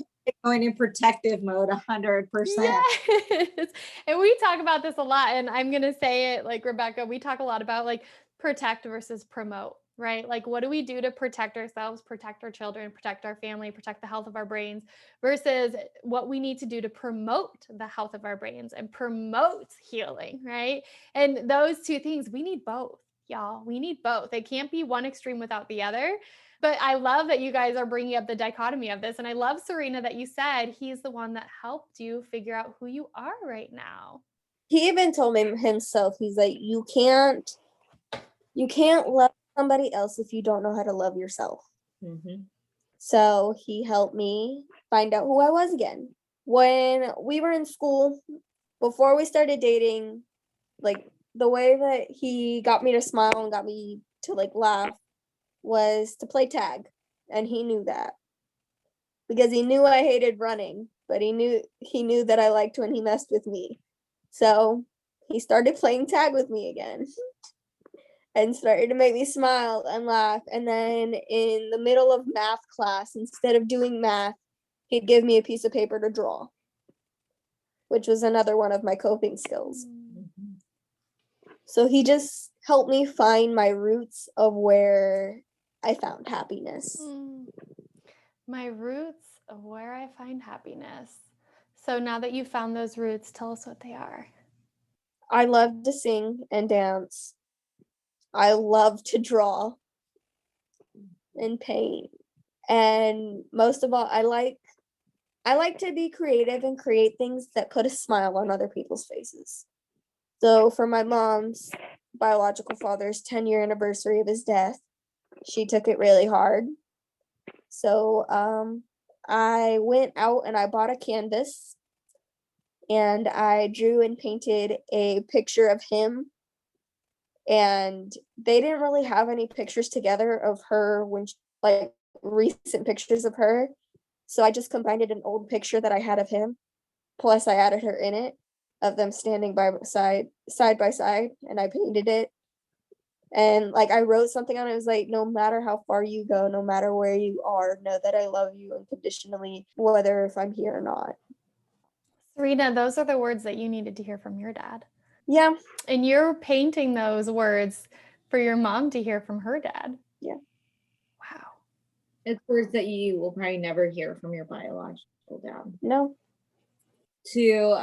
going in protective mode 100%. Yes. And we talk about this a lot. And I'm going to say it like Rebecca, we talk a lot about like protect versus promote, right? Like, what do we do to protect ourselves, protect our children, protect our family, protect the health of our brains versus what we need to do to promote the health of our brains and promote healing, right? And those two things, we need both, y'all. We need both. It can't be one extreme without the other. But I love that you guys are bringing up the dichotomy of this. And I love, Cerynia, that you said he's the one that helped you figure out who you are right now. He even told me himself, he's like, you can't love somebody else if you don't know how to love yourself. Mm-hmm. So he helped me find out who I was again. When we were in school, before we started dating, like the way that he got me to smile and got me to like laugh was to play tag. And he knew that. Because he knew I hated running, but he knew that I liked when he messed with me. So he started playing tag with me again. And started to make me smile and laugh. And then in the middle of math class, instead of doing math, he'd give me a piece of paper to draw, which was another one of my coping skills. Mm-hmm. So he just helped me find my roots of where I found happiness. My roots of where I find happiness. So now that you've found those roots, tell us what they are. I love to sing and dance. I love to draw and paint. And most of all, I like to be creative and create things that put a smile on other people's faces. So for my mom's biological father's 10-year anniversary of his death, she took it really hard. So I went out and I bought a canvas and I drew and painted a picture of him. And they didn't really have any pictures together of her when like recent pictures of her. So I just combined an old picture that I had of him. Plus I added her in it of them standing side by side, and I painted it. And like I wrote something on it. It was like, no matter how far you go, no matter where you are, know that I love you unconditionally, whether if I'm here or not. Cerynia, those are the words that you needed to hear from your dad. Yeah. And you're painting those words for your mom to hear from her dad. Yeah. Wow. It's words that you will probably never hear from your biological dad. No. To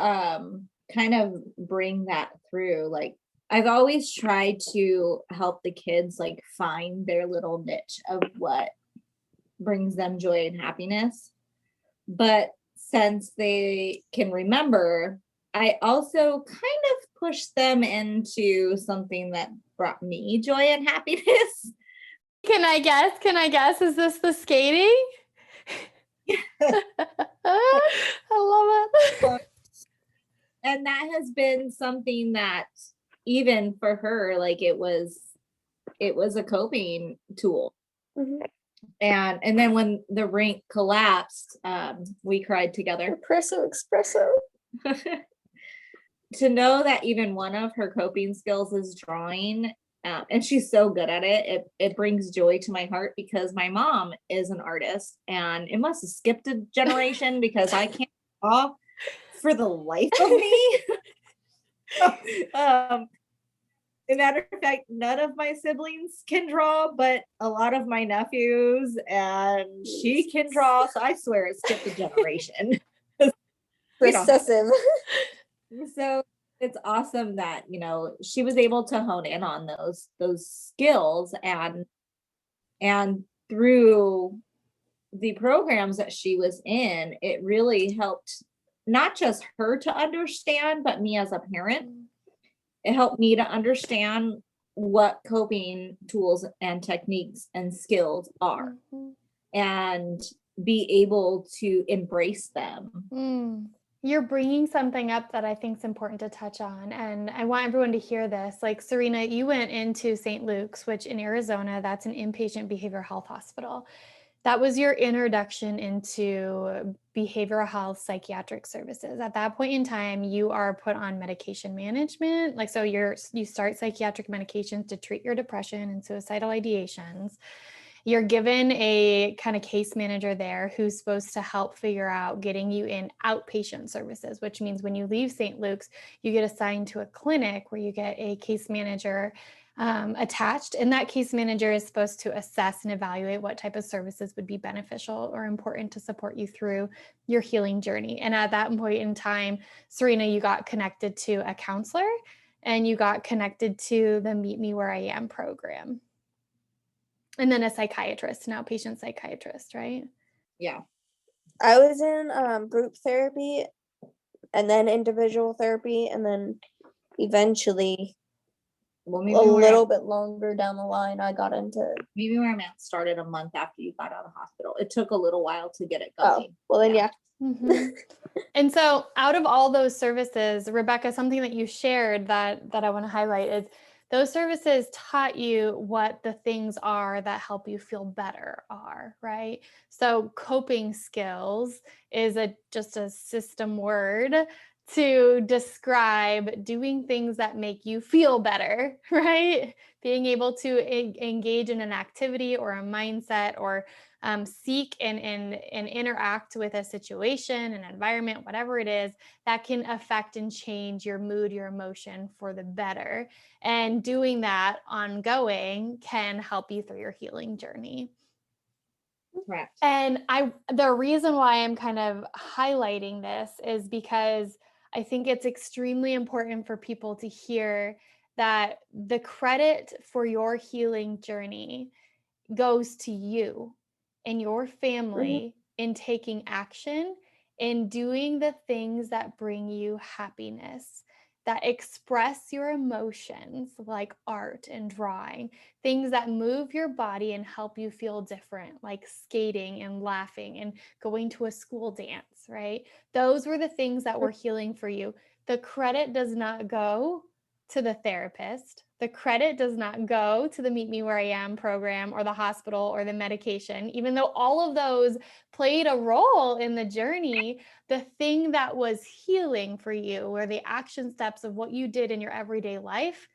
kind of bring that through, like I've always tried to help the kids like find their little niche of what brings them joy and happiness. But since they can remember, I also kind of push them into something that brought me joy and happiness. Can I guess? Is this the skating? I love it. And that has been something that even for her, like it was a coping tool. Mm-hmm. And then when the rink collapsed, we cried together. Espresso. To know that even one of her coping skills is drawing, and she's so good at it, it brings joy to my heart, because my mom is an artist, and it must have skipped a generation because I can't draw for the life of me. As a matter of fact, none of my siblings can draw, but a lot of my nephews, and she can draw. So I swear it skipped a generation. Recessive. So it's awesome that, she was able to hone in on those skills, and through the programs that she was in, it really helped not just her to understand, but me as a parent. It helped me to understand what coping tools and techniques and skills are, and be able to embrace them. You're bringing something up that I think is important to touch on, and I want everyone to hear this. Like, Cerynia, you went into St. Luke's, which in Arizona, that's an inpatient behavioral health hospital. That was your introduction into behavioral health psychiatric services. At that point in time, you are put on medication management. Like, so you start psychiatric medications to treat your depression and suicidal ideations. You're given a kind of case manager there who's supposed to help figure out getting you in outpatient services, which means when you leave St. Luke's, you get assigned to a clinic where you get a case manager attached. And that case manager is supposed to assess and evaluate what type of services would be beneficial or important to support you through your healing journey. And at that point in time, Cerynia, you got connected to a counselor and you got connected to the Meet Me Where I Am program. And then a psychiatrist, an outpatient psychiatrist, right? Yeah. I was in group therapy and then individual therapy, and then eventually a little bit longer down the line, I got into Meet Me Where I'm At started a month after you got out of the hospital. It took a little while to get it going. Oh, well then, yeah. Mm-hmm. And so out of all those services, Rebecca, something that you shared that I want to highlight is those services taught you what the things are that help you feel better are, right? So coping skills is just a system word to describe doing things that make you feel better, right? Being able to engage in an activity or a mindset, or seek and interact with a situation, an environment, whatever it is, that can affect and change your mood, your emotion for the better. And doing that ongoing can help you through your healing journey. Correct. And the reason why I'm kind of highlighting this is because I think it's extremely important for people to hear that the credit for your healing journey goes to you and your family in taking action and doing the things that bring you happiness, that express your emotions, like art and drawing, things that move your body and help you feel different, like skating and laughing and going to a school dance, right? Those were the things that were healing for you. The credit does not go to the therapist. The credit does not go to the Meet Me Where I Am program or the hospital or the medication. Even though all of those played a role in the journey, the thing that was healing for you were the action steps of what you did in your everyday life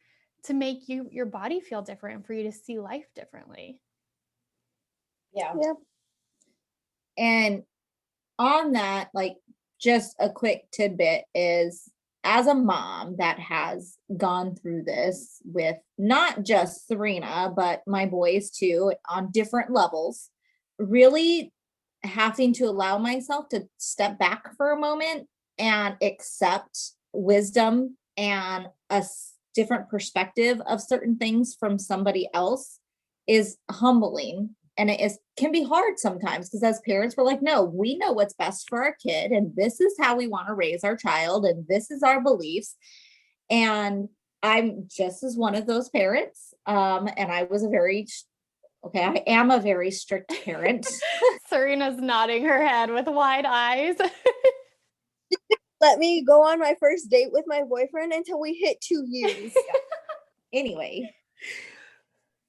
to make your body feel different, for you to see life differently. Yeah. Yeah. And on that, like, just a quick tidbit is, as a mom that has gone through this with not just Serena, but my boys too, on different levels, really having to allow myself to step back for a moment and accept wisdom and a different perspective of certain things from somebody else is humbling. And it can be hard sometimes, because as parents, we're like, no, we know what's best for our kid, and this is how we want to raise our child, and this is our beliefs. And I'm just as one of those parents. And I was I am a very strict parent. Serena's nodding her head with wide eyes. Let me go on my first date with my boyfriend until we hit 2 years. Anyway,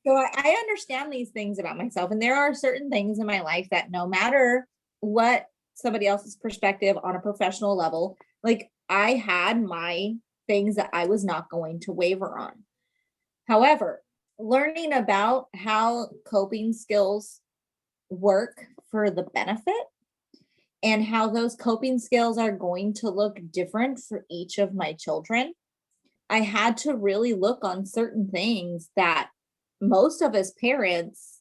so I understand these things about myself, and there are certain things in my life that no matter what somebody else's perspective on a professional level, like, I had my things that I was not going to waver on. However, learning about how coping skills work for the benefit, and how those coping skills are going to look different for each of my children, I had to really look on certain things that most of us parents,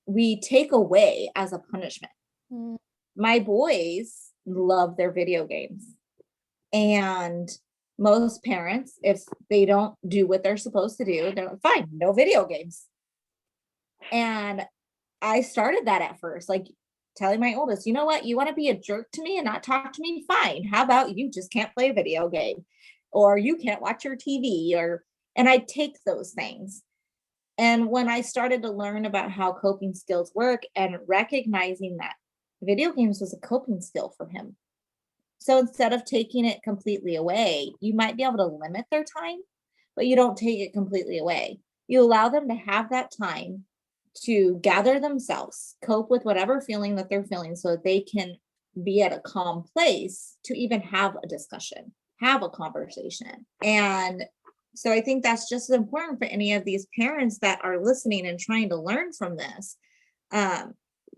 we take away as a punishment. Mm. My boys love their video games. And most parents, if they don't do what they're supposed to do, they're like, fine, no video games. And I started that at first, like, telling my oldest, you know what, you want to be a jerk to me and not talk to me? Fine. How about you just can't play a video game, or you can't watch your TV, and I take those things. And when I started to learn about how coping skills work, and recognizing that video games was a coping skill for him. So instead of taking it completely away, you might be able to limit their time, but you don't take it completely away. You allow them to have that time to gather themselves, cope with whatever feeling that they're feeling, so that they can be at a calm place to even have a discussion, have a conversation. And so I think that's just as important for any of these parents that are listening and trying to learn from this,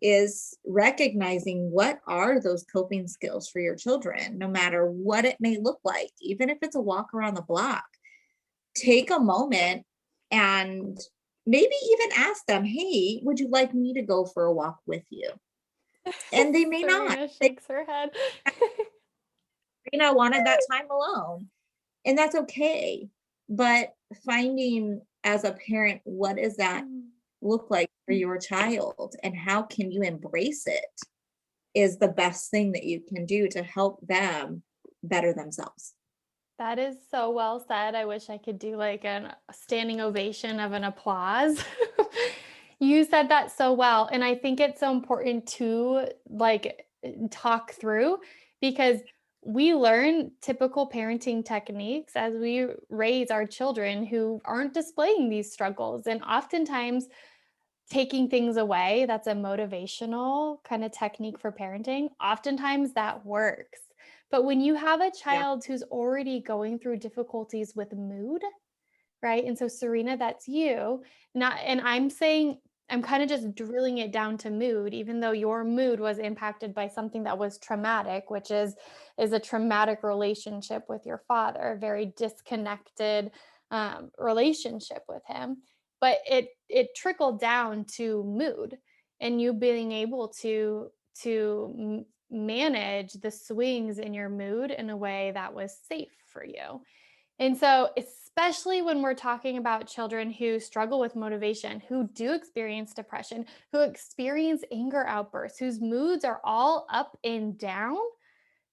is recognizing what are those coping skills for your children, no matter what it may look like, even if it's a walk around the block. Take a moment and maybe even ask them, hey, would you like me to go for a walk with you? And they may not. Serena shakes her head. Serena wanted that time alone, and that's okay. But finding, as a parent, what does that look like for your child, and how can you embrace it, is the best thing that you can do to help them better themselves. That is so well said. I wish I could do like a standing ovation of an applause. You said that so well. And I think it's so important to like talk through, because we learn typical parenting techniques as we raise our children who aren't displaying these struggles. And oftentimes, taking things away, that's a motivational kind of technique for parenting. Oftentimes that works. But when you have a child who's already going through difficulties with mood, right? And so Serena, that's you. And I'm saying, I'm kind of just drilling it down to mood, even though your mood was impacted by something that was traumatic, which is a traumatic relationship with your father, a very disconnected relationship with him. But it trickled down to mood, and you being able to manage the swings in your mood in a way that was safe for you. And so, especially when we're talking about children who struggle with motivation, who do experience depression, who experience anger outbursts, whose moods are all up and down.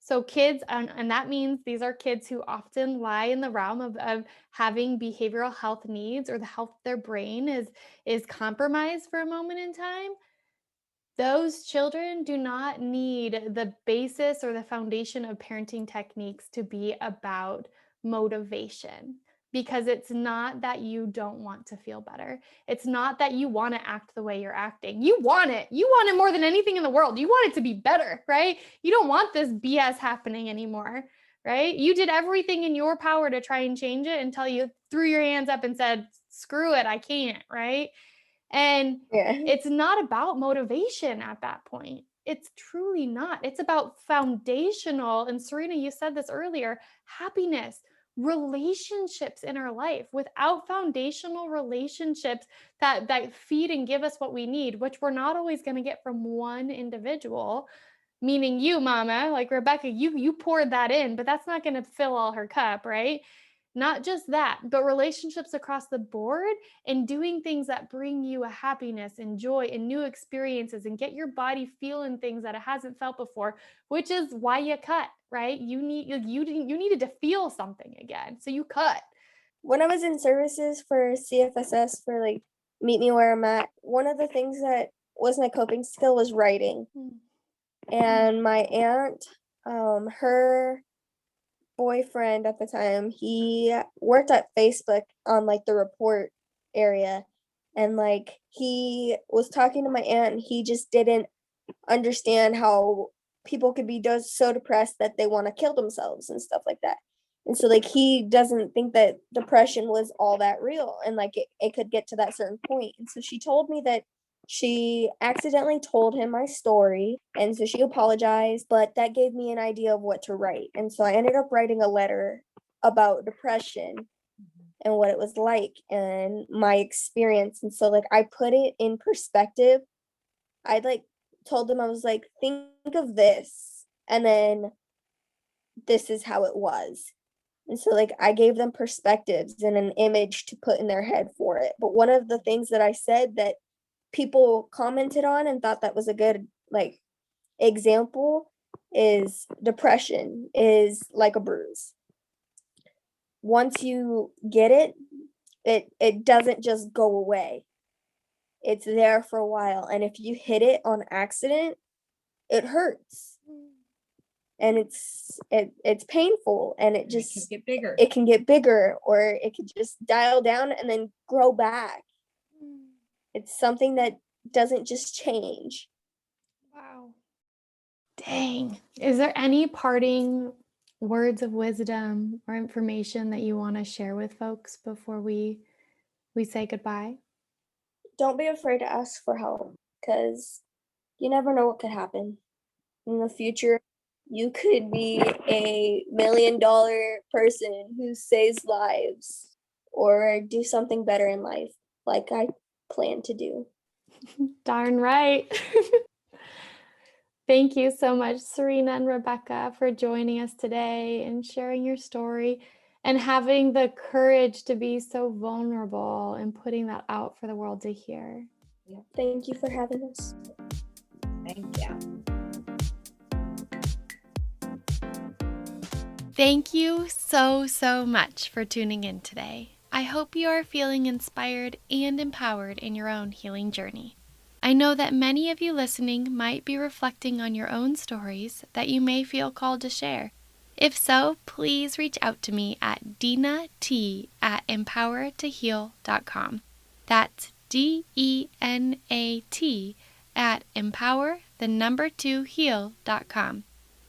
So kids, and that means these are kids who often lie in the realm of having behavioral health needs, or the health of their brain is compromised for a moment in time. Those children do not need the basis or the foundation of parenting techniques to be about motivation, because it's not that you don't want to feel better. It's not that you want to act the way you're acting. You want it. You want it more than anything in the world. You want it to be better, right? You don't want this BS happening anymore, right? You did everything in your power to try and change it until you threw your hands up and said, screw it, I can't, right? And Yeah. it's not about motivation at that point. It's truly not. It's about foundational, and Cerynia, you said this earlier, happiness, relationships in our life. Without foundational relationships that feed and give us what we need, which we're not always going to get from one individual, meaning you, mama, like Rebecca, you poured that in, but that's not going to fill all her cup, right? Not just that, but relationships across the board, and doing things that bring you a happiness and joy and new experiences and get your body feeling things that it hasn't felt before, which is why you cut, right? You needed to feel something again. So you cut. When I was in services for CFSS for like Meet Me Where I'm At, one of the things that was my coping skill was writing. And my aunt, her boyfriend at the time, he worked at Facebook on like the report area, and like he was talking to my aunt, and he just didn't understand how people could be so depressed that they want to kill themselves and stuff like that. And so like he doesn't think that depression was all that real, and like it could get to that certain point. And so she told me that she accidentally told him my story, and so she apologized, but that gave me an idea of what to write. And so I ended up writing a letter about depression and what it was like and my experience. And so like I put it in perspective. I like told them, I was like, think of this, and then this is how it was. And so like I gave them perspectives and an image to put in their head for it. But one of the things that I said that people commented on and thought that was a good like example is depression is like a bruise. Once you get it, it doesn't just go away. It's there for a while, and if you hit it on accident, it hurts. And it's painful, and it can just get bigger. It can get bigger, or it can just dial down and then grow back. It's something that doesn't just change. Wow. Dang. Is there any parting words of wisdom or information that you want to share with folks before we say goodbye? Don't be afraid to ask for help, because you never know what could happen in the future. You could be a $1 million person who saves lives, or do something better in life like I plan to do. Darn right. Thank you so much, Cerynia and Rebecca, for joining us today and sharing your story and having the courage to be so vulnerable and putting that out for the world to hear. Yeah. Thank you for having us. Thank you. Thank you so much for tuning in today. I hope you are feeling inspired and empowered in your own healing journey. I know that many of you listening might be reflecting on your own stories that you may feel called to share. If so, please reach out to me at dinat@empowertoheal.com. That's DENAT@empower2heal.com.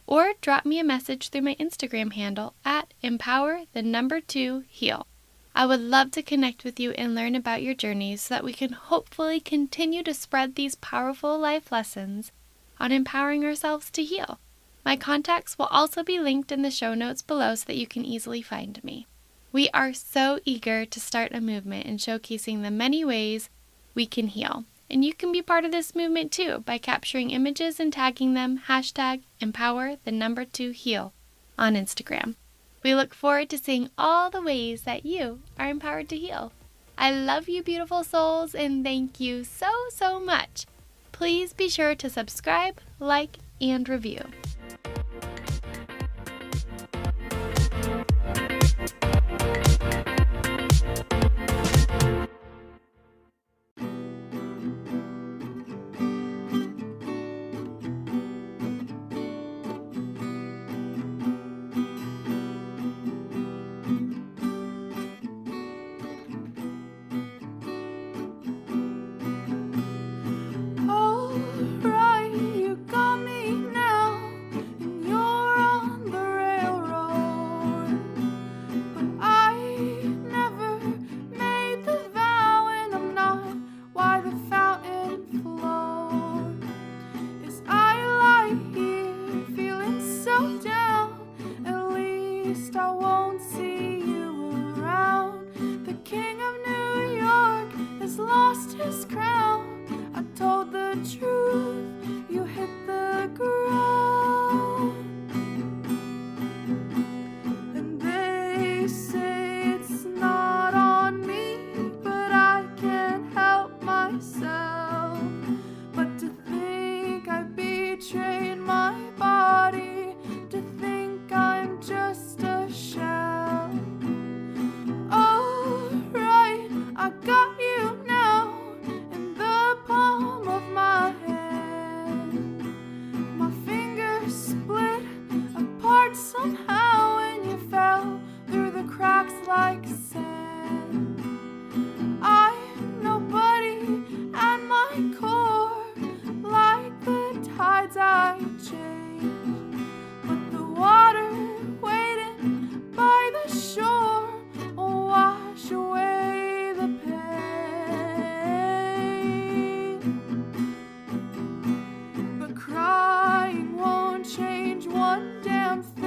Or drop me a message through my Instagram handle at empower2heal. I would love to connect with you and learn about your journeys so that we can hopefully continue to spread these powerful life lessons on empowering ourselves to heal. My contacts will also be linked in the show notes below so that you can easily find me. We are so eager to start a movement in showcasing the many ways we can heal. And you can be part of this movement too by capturing images and tagging them #empower2heal on Instagram. We look forward to seeing all the ways that you are empowered to heal. I love you, beautiful souls, and thank you so much. Please be sure to subscribe, like, and review. Alright, you got me now. one damn thing.